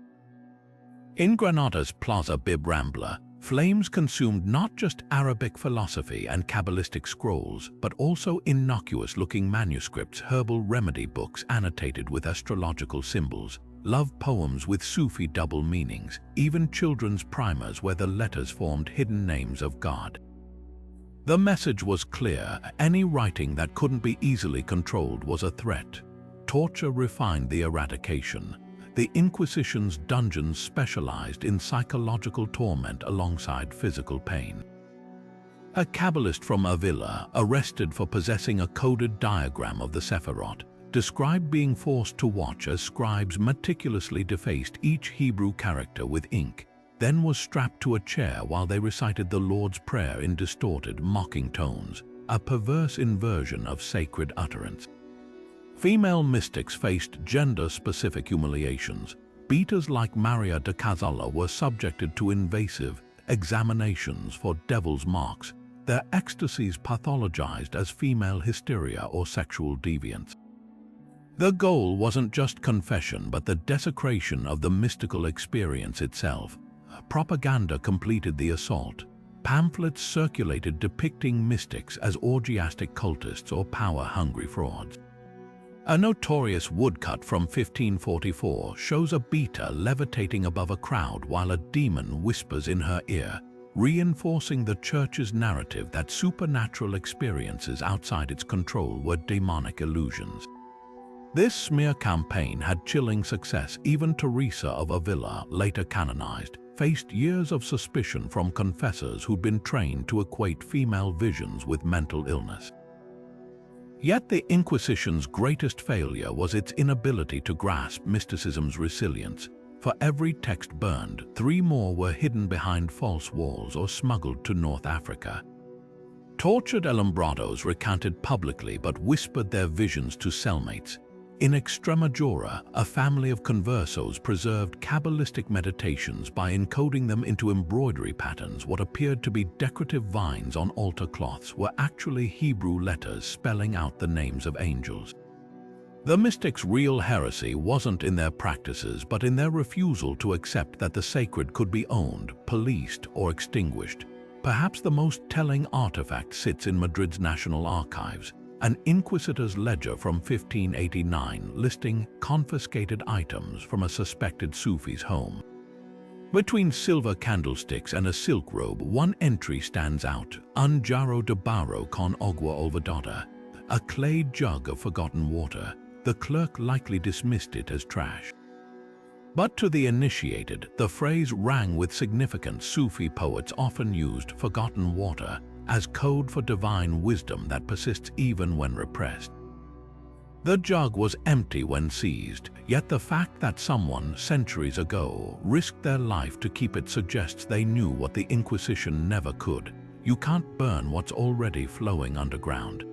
In Granada's Plaza Bib Rambla, flames consumed not just Arabic philosophy and Kabbalistic scrolls, but also innocuous-looking manuscripts, herbal remedy books annotated with astrological symbols, love poems with Sufi double meanings, even children's primers where the letters formed hidden names of God. The message was clear: any writing that couldn't be easily controlled was a threat. Torture refined the eradication. The Inquisition's dungeons specialized in psychological torment alongside physical pain. A Kabbalist from Avila, arrested for possessing a coded diagram of the Sephirot, described being forced to watch as scribes meticulously defaced each Hebrew character with ink, then was strapped to a chair while they recited the Lord's Prayer in distorted, mocking tones, a perverse inversion of sacred utterance. Female mystics faced gender-specific humiliations. Beaters like Maria de Cazalla were subjected to invasive examinations for devil's marks, their ecstasies pathologized as female hysteria or sexual deviance. The goal wasn't just confession, but the desecration of the mystical experience itself. Propaganda completed the assault. Pamphlets circulated depicting mystics as orgiastic cultists or power-hungry frauds. A notorious woodcut from 1544 shows a beater levitating above a crowd while a demon whispers in her ear, reinforcing the Church's narrative that supernatural experiences outside its control were demonic illusions. This smear campaign had chilling success. Even Teresa of Avila, later canonized, faced years of suspicion from confessors who'd been trained to equate female visions with mental illness. Yet the Inquisition's greatest failure was its inability to grasp mysticism's resilience. For every text burned, 3 more were hidden behind false walls or smuggled to North Africa. Tortured Alumbrados recanted publicly but whispered their visions to cellmates. In Extremadura, a family of conversos preserved Kabbalistic meditations by encoding them into embroidery patterns. What appeared to be decorative vines on altar cloths were actually Hebrew letters spelling out the names of angels. The mystics' real heresy wasn't in their practices, but in their refusal to accept that the sacred could be owned, policed, or extinguished. Perhaps the most telling artifact sits in Madrid's National Archives, an inquisitor's ledger from 1589 listing confiscated items from a suspected Sufi's home. Between silver candlesticks and a silk robe, one entry stands out: un jarro de barro con agua olvidada, a clay jug of forgotten water. The clerk likely dismissed it as trash. But to the initiated, the phrase rang with significance. Sufi poets often used forgotten water as code for divine wisdom that persists even when repressed. The jug was empty when seized, yet the fact that someone centuries ago risked their life to keep it suggests they knew what the Inquisition never could. You can't burn what's already flowing underground.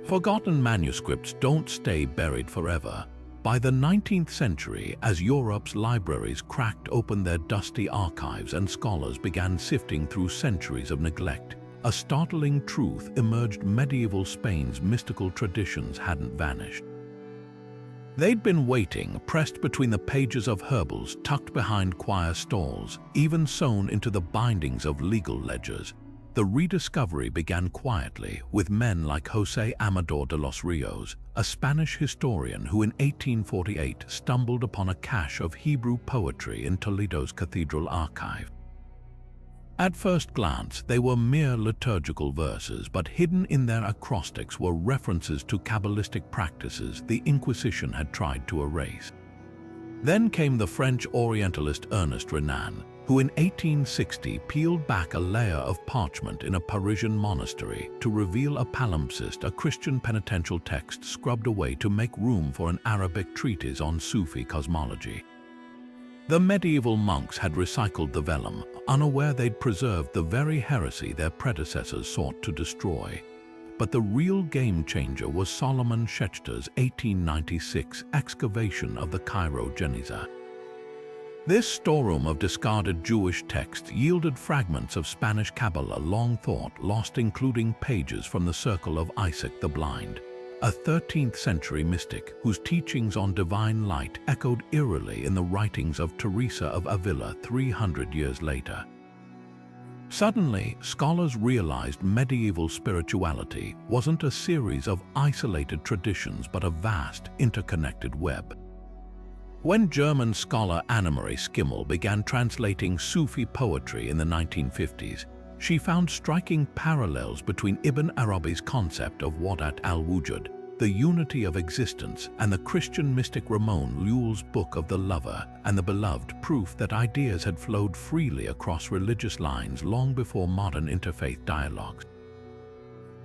Forgotten manuscripts don't stay buried forever. By the 19th century, as Europe's libraries cracked open their dusty archives and scholars began sifting through centuries of neglect, a startling truth emerged: medieval Spain's mystical traditions hadn't vanished. They'd been waiting, pressed between the pages of herbals, tucked behind choir stalls, even sewn into the bindings of legal ledgers. The rediscovery began quietly, with men like José Amador de los Rios, a Spanish historian who in 1848 stumbled upon a cache of Hebrew poetry in Toledo's cathedral archive. At first glance, they were mere liturgical verses, but hidden in their acrostics were references to Kabbalistic practices the Inquisition had tried to erase. Then came the French Orientalist Ernest Renan, who in 1860 peeled back a layer of parchment in a Parisian monastery to reveal a palimpsest, a Christian penitential text scrubbed away to make room for an Arabic treatise on Sufi cosmology. The medieval monks had recycled the vellum, unaware they'd preserved the very heresy their predecessors sought to destroy. But the real game-changer was Solomon Schechter's 1896 excavation of the Cairo Geniza. This storeroom of discarded Jewish texts yielded fragments of Spanish Kabbalah long thought lost, including pages from the Circle of Isaac the Blind, a 13th-century mystic whose teachings on divine light echoed eerily in the writings of Teresa of Avila 300 years later. Suddenly, scholars realized medieval spirituality wasn't a series of isolated traditions but a vast, interconnected web. When German scholar Annemarie Schimmel began translating Sufi poetry in the 1950s, she found striking parallels between Ibn Arabi's concept of Wadat al-Wujud, the unity of existence, and the Christian mystic Ramon Llull's Book of the Lover and the Beloved, proof that ideas had flowed freely across religious lines long before modern interfaith dialogues.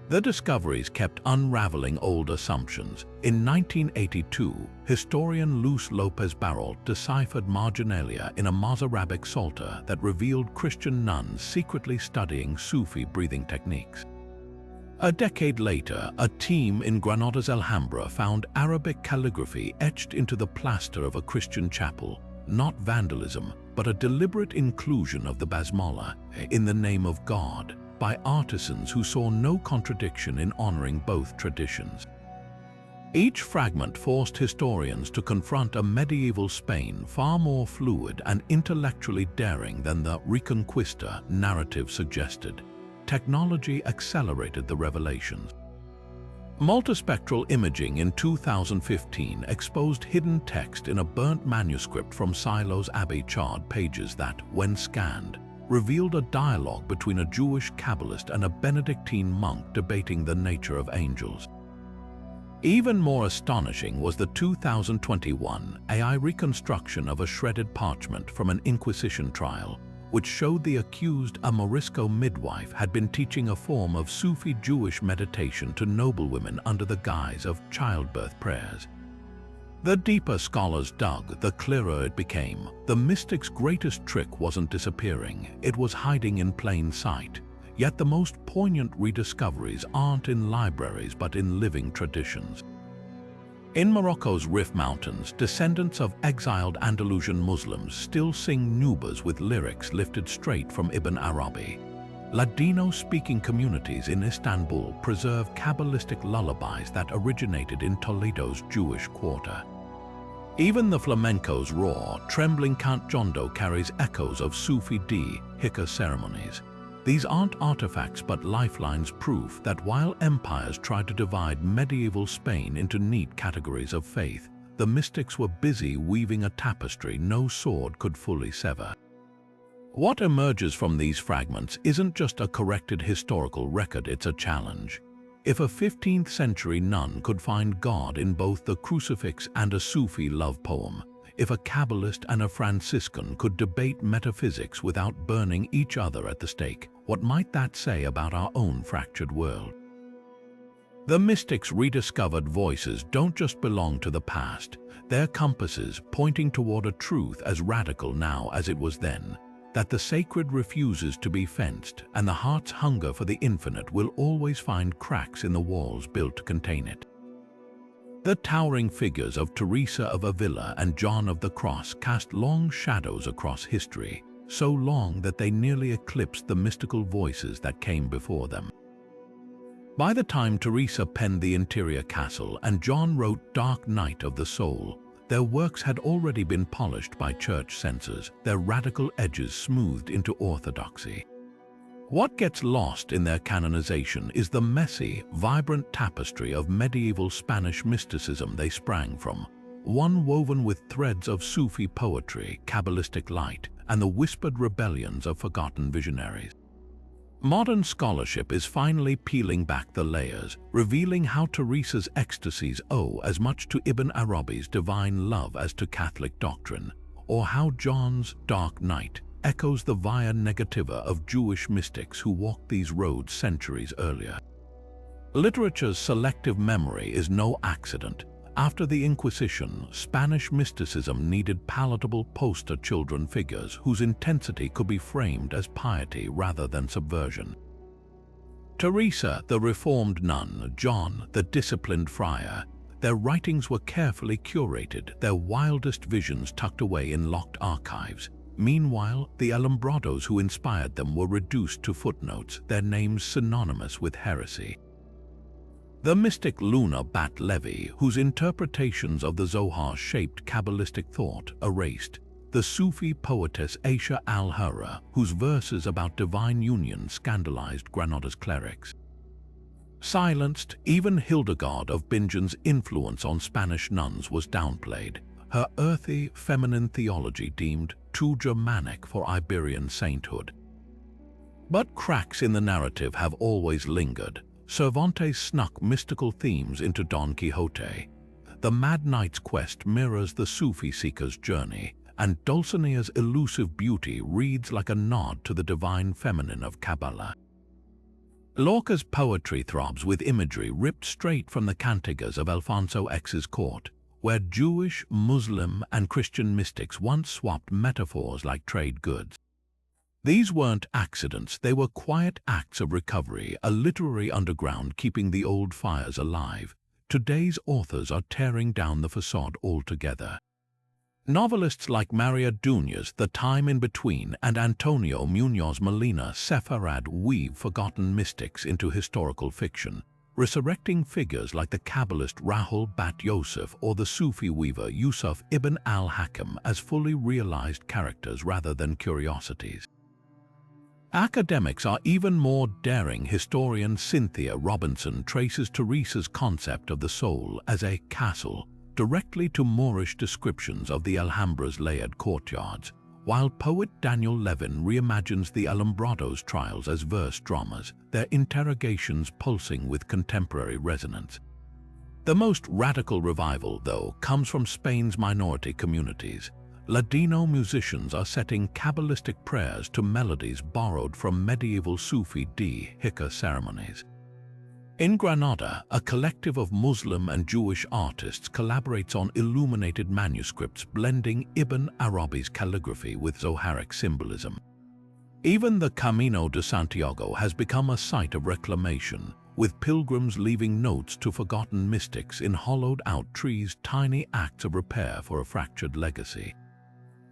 The discoveries kept unraveling old assumptions. In 1982, historian Luz López Baralt deciphered marginalia in a Mozarabic psalter that revealed Christian nuns secretly studying Sufi breathing techniques. A decade later, a team in Granada's Alhambra found Arabic calligraphy etched into the plaster of a Christian chapel, not vandalism, but a deliberate inclusion of the basmala, in the name of God, by artisans who saw no contradiction in honoring both traditions. Each fragment forced historians to confront a medieval Spain far more fluid and intellectually daring than the Reconquista narrative suggested. Technology accelerated the revelations. Multispectral imaging in 2015 exposed hidden text in a burnt manuscript from Silo's Abbey charred pages that, when scanned, revealed a dialogue between a Jewish Kabbalist and a Benedictine monk debating the nature of angels. Even more astonishing was the 2021 AI reconstruction of a shredded parchment from an Inquisition trial, which showed the accused, a Morisco midwife, had been teaching a form of Sufi Jewish meditation to noblewomen under the guise of childbirth prayers. The deeper scholars dug, the clearer it became. The mystic's greatest trick wasn't disappearing, it was hiding in plain sight. Yet the most poignant rediscoveries aren't in libraries but in living traditions. In Morocco's Rif Mountains, descendants of exiled Andalusian Muslims still sing nubas with lyrics lifted straight from Ibn Arabi. Ladino-speaking communities in Istanbul preserve Kabbalistic lullabies that originated in Toledo's Jewish quarter. Even the flamenco's raw, trembling Count Jondo carries echoes of Sufi Hikka ceremonies. These aren't artifacts but lifelines, proof that while empires tried to divide medieval Spain into neat categories of faith, the mystics were busy weaving a tapestry no sword could fully sever. What emerges from these fragments isn't just a corrected historical record, it's a challenge. If a 15th century nun could find God in both the crucifix and a Sufi love poem, if a Kabbalist and a Franciscan could debate metaphysics without burning each other at the stake, what might that say about our own fractured world? The mystics' rediscovered voices don't just belong to the past, they're compasses pointing toward a truth as radical now as it was then, that the sacred refuses to be fenced and the heart's hunger for the infinite will always find cracks in the walls built to contain it. The towering figures of Teresa of Avila and John of the Cross cast long shadows across history, so long that they nearly eclipsed the mystical voices that came before them. By the time Teresa penned The Interior Castle and John wrote Dark Night of the Soul, their works had already been polished by church censors, their radical edges smoothed into orthodoxy. What gets lost in their canonization is the messy, vibrant tapestry of medieval Spanish mysticism they sprang from, one woven with threads of Sufi poetry, Kabbalistic light, and the whispered rebellions of forgotten visionaries. Modern scholarship is finally peeling back the layers, revealing how Teresa's ecstasies owe as much to Ibn Arabi's divine love as to Catholic doctrine, or how John's Dark Night echoes the via negativa of Jewish mystics who walked these roads centuries earlier. Literature's selective memory is no accident. After the Inquisition, Spanish mysticism needed palatable poster children figures whose intensity could be framed as piety rather than subversion. Teresa, the reformed nun, John, the disciplined friar, their writings were carefully curated, their wildest visions tucked away in locked archives. Meanwhile, the Alumbrados who inspired them were reduced to footnotes, their names synonymous with heresy. The mystic Luna Bat Levi, whose interpretations of the Zohar shaped Kabbalistic thought, erased. The Sufi poetess Aisha al-Hurra, whose verses about divine union scandalized Granada's clerics. Silenced, even Hildegard of Bingen's influence on Spanish nuns was downplayed, her earthy, feminine theology deemed too Germanic for Iberian sainthood. But cracks in the narrative have always lingered. Cervantes snuck mystical themes into Don Quixote. The Mad Knight's quest mirrors the Sufi seeker's journey, and Dulcinea's elusive beauty reads like a nod to the divine feminine of Kabbalah. Lorca's poetry throbs with imagery ripped straight from the cantigas of Alfonso X's court, where Jewish, Muslim, and Christian mystics once swapped metaphors like trade goods. These weren't accidents, they were quiet acts of recovery, a literary underground keeping the old fires alive. Today's authors are tearing down the facade altogether. Novelists like Maria Duña's The Time in Between and Antonio Muñoz Molina Sefarad weave forgotten mystics into historical fiction, resurrecting figures like the Kabbalist Rahul Bat Yosef or the Sufi weaver Yusuf ibn al-Hakam as fully realized characters rather than curiosities. Academics are even more daring. Historian Cynthia Robinson traces Teresa's concept of the soul as a castle directly to Moorish descriptions of the Alhambra's layered courtyards, while poet Daniel Levin reimagines the Alumbrados trials as verse dramas, their interrogations pulsing with contemporary resonance. The most radical revival, though, comes from Spain's minority communities. Ladino musicians are setting Kabbalistic prayers to melodies borrowed from medieval Sufi Hikka ceremonies. In Granada, a collective of Muslim and Jewish artists collaborates on illuminated manuscripts blending Ibn Arabi's calligraphy with Zoharic symbolism. Even the Camino de Santiago has become a site of reclamation, with pilgrims leaving notes to forgotten mystics in hollowed-out trees, tiny acts of repair for a fractured legacy.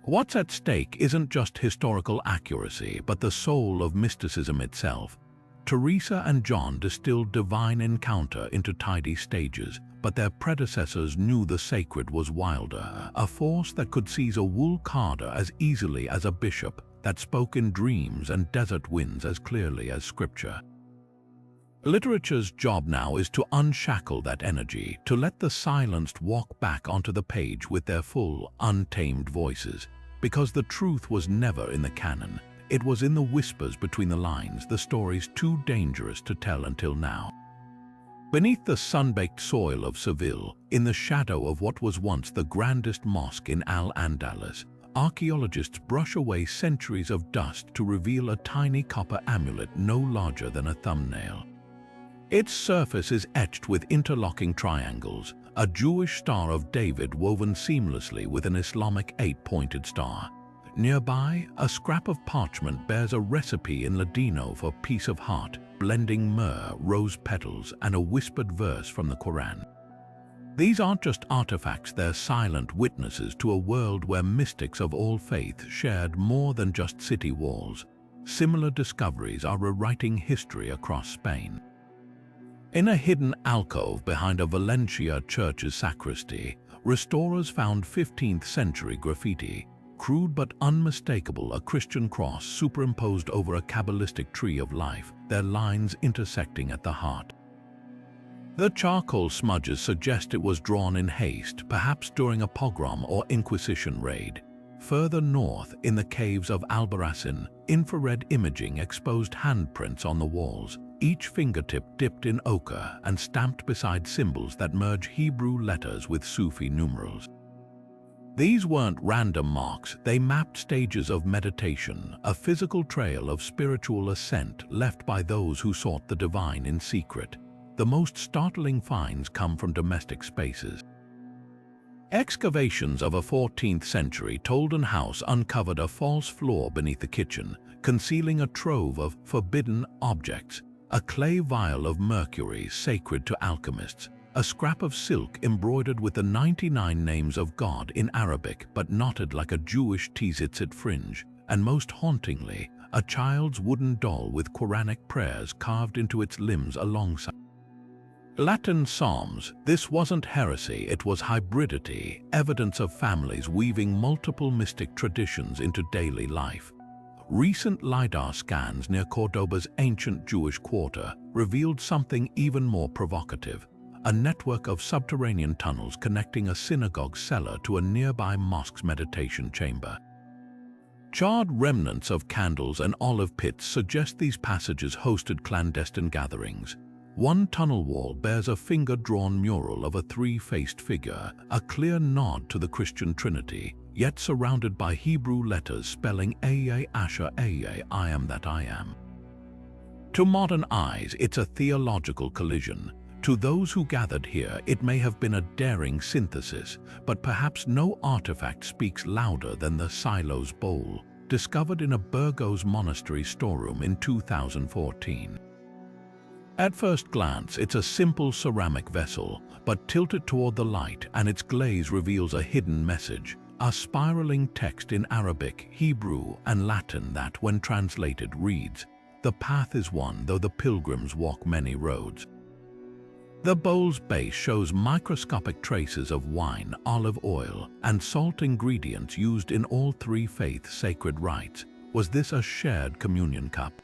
What's at stake isn't just historical accuracy, but the soul of mysticism itself. Teresa and John distilled divine encounter into tidy stages, but their predecessors knew the sacred was wilder, a force that could seize a wool carder as easily as a bishop, that spoke in dreams and desert winds as clearly as scripture. Literature's job now is to unshackle that energy, to let the silenced walk back onto the page with their full, untamed voices. Because the truth was never in the canon, it was in the whispers between the lines, the stories too dangerous to tell until now. Beneath the sun-baked soil of Seville, in the shadow of what was once the grandest mosque in Al-Andalus, archaeologists brush away centuries of dust to reveal a tiny copper amulet no larger than a thumbnail. Its surface is etched with interlocking triangles, a Jewish Star of David woven seamlessly with an Islamic 8-pointed star. Nearby, a scrap of parchment bears a recipe in Ladino for peace of heart, blending myrrh, rose petals, and a whispered verse from the Quran. These aren't just artifacts, they're silent witnesses to a world where mystics of all faiths shared more than just city walls. Similar discoveries are rewriting history across Spain. In a hidden alcove behind a Valencia church's sacristy, restorers found 15th century graffiti, crude but unmistakable, a Christian cross superimposed over a Kabbalistic tree of life, their lines intersecting at the heart. The charcoal smudges suggest it was drawn in haste, perhaps during a pogrom or Inquisition raid. Further north, in the caves of Albarracin, infrared imaging exposed handprints on the walls, each fingertip dipped in ochre and stamped beside symbols that merge Hebrew letters with Sufi numerals. These weren't random marks, they mapped stages of meditation, a physical trail of spiritual ascent left by those who sought the divine in secret. The most startling finds come from domestic spaces. Excavations of a 14th century Toledo house uncovered a false floor beneath the kitchen, concealing a trove of forbidden objects, a clay vial of mercury sacred to alchemists, a scrap of silk embroidered with the 99 names of God in Arabic but knotted like a Jewish tzitzit fringe, and most hauntingly, a child's wooden doll with Quranic prayers carved into its limbs alongside Latin psalms. This wasn't heresy, it was hybridity, evidence of families weaving multiple mystic traditions into daily life. Recent LiDAR scans near Cordoba's ancient Jewish quarter revealed something even more provocative, a network of subterranean tunnels connecting a synagogue cellar to a nearby mosque's meditation chamber. Charred remnants of candles and olive pits suggest these passages hosted clandestine gatherings. One tunnel wall bears a finger-drawn mural of a three-faced figure, a clear nod to the Christian Trinity, yet surrounded by Hebrew letters spelling Eye Asher Eye, I am that I am. To modern eyes, it's a theological collision. To those who gathered here, it may have been a daring synthesis, but perhaps no artifact speaks louder than the Silos bowl, discovered in a Burgos monastery storeroom in 2014. At first glance, it's a simple ceramic vessel, but tilt it toward the light and its glaze reveals a hidden message, a spiraling text in Arabic, Hebrew, and Latin that, when translated, reads, "The path is one, though the pilgrims walk many roads." The bowl's base shows microscopic traces of wine, olive oil, and salt ingredients used in all three faiths' sacred rites. Was this a shared communion cup?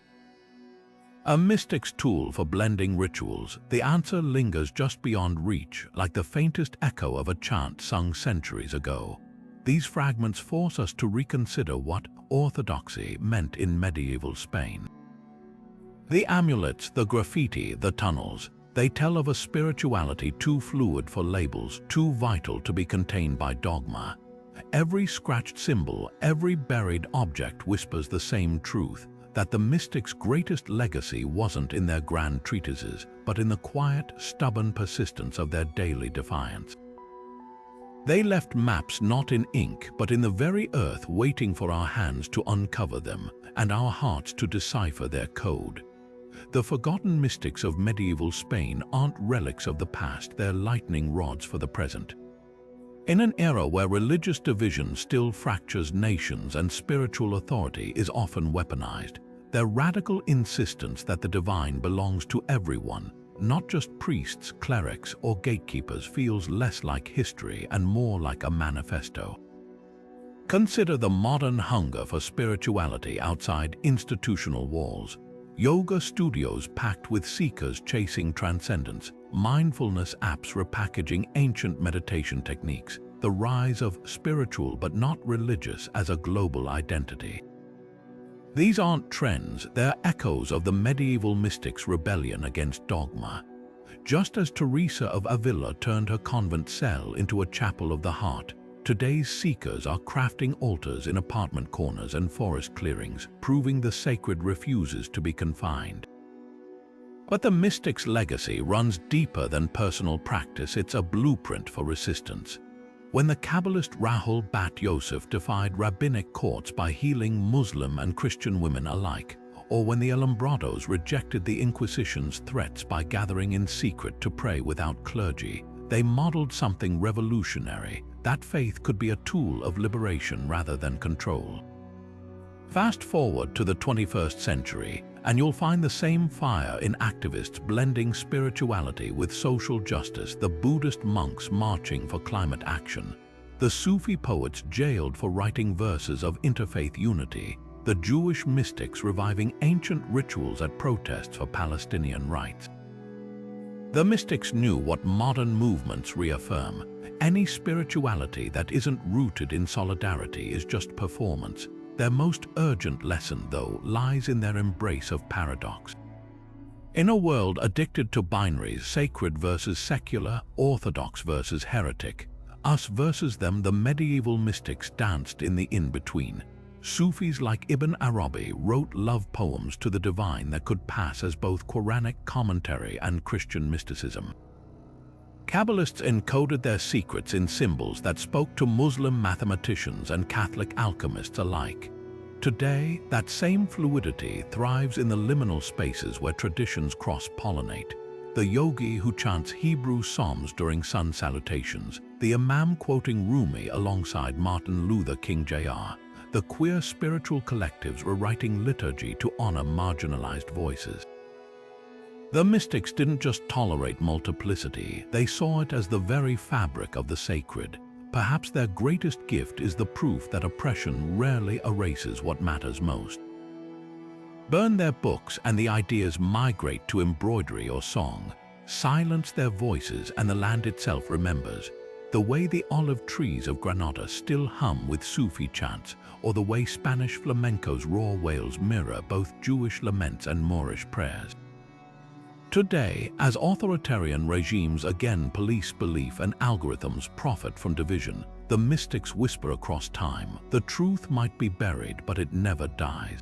A mystic's tool for blending rituals? The answer lingers just beyond reach, like the faintest echo of a chant sung centuries ago. These fragments force us to reconsider what orthodoxy meant in medieval Spain. The amulets, the graffiti, the tunnels, they tell of a spirituality too fluid for labels, too vital to be contained by dogma. Every scratched symbol, every buried object whispers the same truth, that the mystics' greatest legacy wasn't in their grand treatises, but in the quiet, stubborn persistence of their daily defiance. They left maps not in ink, but in the very earth, waiting for our hands to uncover them, and our hearts to decipher their code. The forgotten mystics of medieval Spain aren't relics of the past, they're lightning rods for the present. In an era where religious division still fractures nations and spiritual authority is often weaponized, their radical insistence that the divine belongs to everyone, not just priests, clerics, or gatekeepers, feels less like history and more like a manifesto. Consider the modern hunger for spirituality outside institutional walls. Yoga studios packed with seekers chasing transcendence, mindfulness apps repackaging ancient meditation techniques, the rise of spiritual but not religious as a global identity. These aren't trends, they're echoes of the medieval mystics' rebellion against dogma. Just as Teresa of Avila turned her convent cell into a chapel of the heart, today's seekers are crafting altars in apartment corners and forest clearings, proving the sacred refuses to be confined. But the mystic's legacy runs deeper than personal practice, it's a blueprint for resistance. When the Kabbalist Rahul Bat Yosef defied rabbinic courts by healing Muslim and Christian women alike, or when the Alumbrados rejected the Inquisition's threats by gathering in secret to pray without clergy, they modeled something revolutionary, that faith could be a tool of liberation rather than control. Fast forward to the 21st century, and you'll find the same fire in activists blending spirituality with social justice, the Buddhist monks marching for climate action, the Sufi poets jailed for writing verses of interfaith unity, the Jewish mystics reviving ancient rituals at protests for Palestinian rights. The mystics knew what modern movements reaffirm. Any spirituality that isn't rooted in solidarity is just performance. Their most urgent lesson, though, lies in their embrace of paradox. In a world addicted to binaries, sacred versus secular, orthodox versus heretic, us versus them, the medieval mystics danced in the in-between. Sufis like Ibn Arabi wrote love poems to the divine that could pass as both Quranic commentary and Christian mysticism. Kabbalists encoded their secrets in symbols that spoke to Muslim mathematicians and Catholic alchemists alike. Today, that same fluidity thrives in the liminal spaces where traditions cross-pollinate. The yogi who chants Hebrew psalms during sun salutations, the imam quoting Rumi alongside Martin Luther King Jr., the queer spiritual collectives rewriting liturgy to honor marginalized voices. The mystics didn't just tolerate multiplicity, they saw it as the very fabric of the sacred. Perhaps their greatest gift is the proof that oppression rarely erases what matters most. Burn their books and the ideas migrate to embroidery or song. Silence their voices and the land itself remembers. The way the olive trees of Granada still hum with Sufi chants, or the way Spanish flamenco's raw wails mirror both Jewish laments and Moorish prayers. Today, as authoritarian regimes again police belief and algorithms profit from division, the mystics whisper across time, the truth might be buried, but it never dies.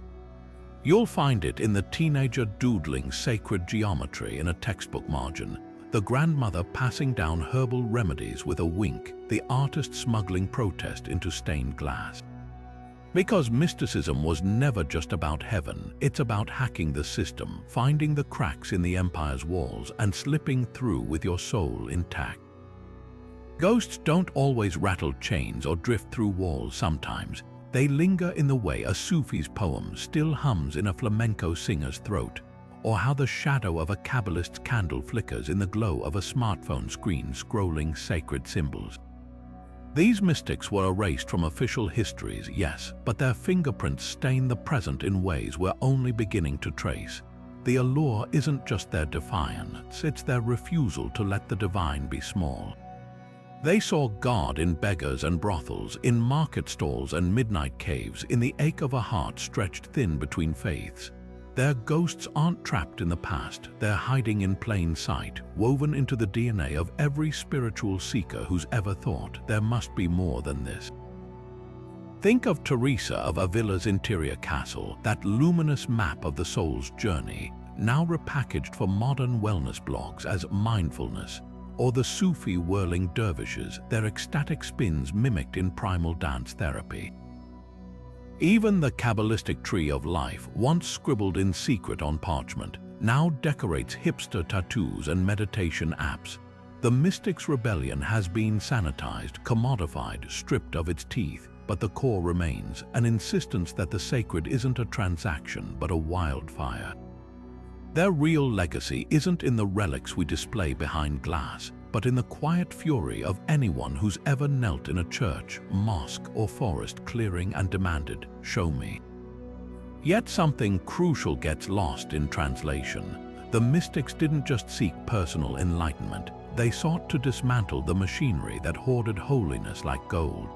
You'll find it in the teenager doodling sacred geometry in a textbook margin, the grandmother passing down herbal remedies with a wink, the artist smuggling protest into stained glass. Because mysticism was never just about heaven, it's about hacking the system, finding the cracks in the empire's walls, and slipping through with your soul intact. Ghosts don't always rattle chains or drift through walls sometimes. They linger in the way a Sufi's poem still hums in a flamenco singer's throat, or how the shadow of a Kabbalist's candle flickers in the glow of a smartphone screen scrolling sacred symbols. These mystics were erased from official histories, yes, but their fingerprints stain the present in ways we're only beginning to trace. The allure isn't just their defiance, it's their refusal to let the divine be small. They saw God in beggars and brothels, in market stalls and midnight caves, in the ache of a heart stretched thin between faiths. Their ghosts aren't trapped in the past, they're hiding in plain sight, woven into the DNA of every spiritual seeker who's ever thought there must be more than this. Think of Teresa of Avila's interior castle, that luminous map of the soul's journey, now repackaged for modern wellness blogs as mindfulness, or the Sufi whirling dervishes, their ecstatic spins mimicked in primal dance therapy. Even the Kabbalistic tree of life, once scribbled in secret on parchment, now decorates hipster tattoos and meditation apps. The mystic's rebellion has been sanitized, commodified, stripped of its teeth, but the core remains, an insistence that the sacred isn't a transaction but a wildfire. Their real legacy isn't in the relics we display behind glass, but in the quiet fury of anyone who's ever knelt in a church, mosque, or forest clearing and demanded, "Show me." Yet something crucial gets lost in translation. The mystics didn't just seek personal enlightenment, they sought to dismantle the machinery that hoarded holiness like gold.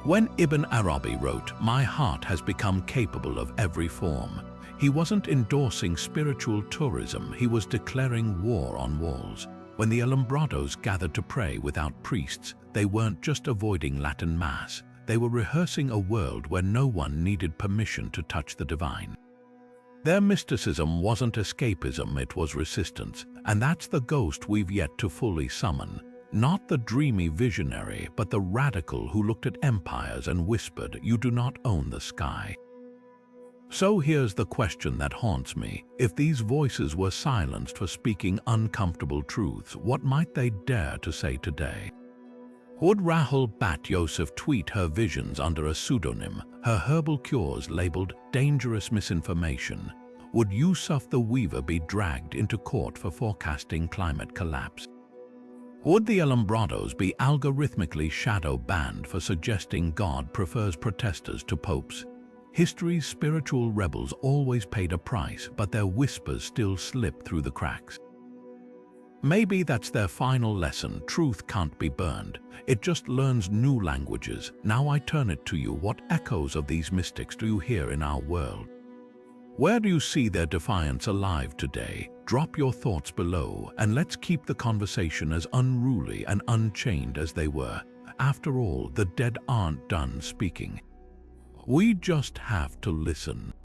When Ibn Arabi wrote, "My heart has become capable of every form," he wasn't endorsing spiritual tourism, he was declaring war on walls. When the Alumbrados gathered to pray without priests, they weren't just avoiding Latin Mass, they were rehearsing a world where no one needed permission to touch the divine. Their mysticism wasn't escapism, it was resistance, and that's the ghost we've yet to fully summon. Not the dreamy visionary, but the radical who looked at empires and whispered, "You do not own the sky." So here's the question that haunts me. If these voices were silenced for speaking uncomfortable truths, what might they dare to say today? Would Rahul Bat Yosef tweet her visions under a pseudonym, her herbal cures labeled dangerous misinformation? Would Yusuf the Weaver be dragged into court for forecasting climate collapse? Would the Alumbrados be algorithmically shadow banned for suggesting God prefers protesters to popes? History's spiritual rebels always paid a price, but their whispers still slip through the cracks. Maybe that's their final lesson. Truth can't be burned. It just learns new languages. Now I turn it to you. What echoes of these mystics do you hear in our world? Where do you see their defiance alive today? Drop your thoughts below, and let's keep the conversation as unruly and unchained as they were. After all, the dead aren't done speaking. We just have to listen.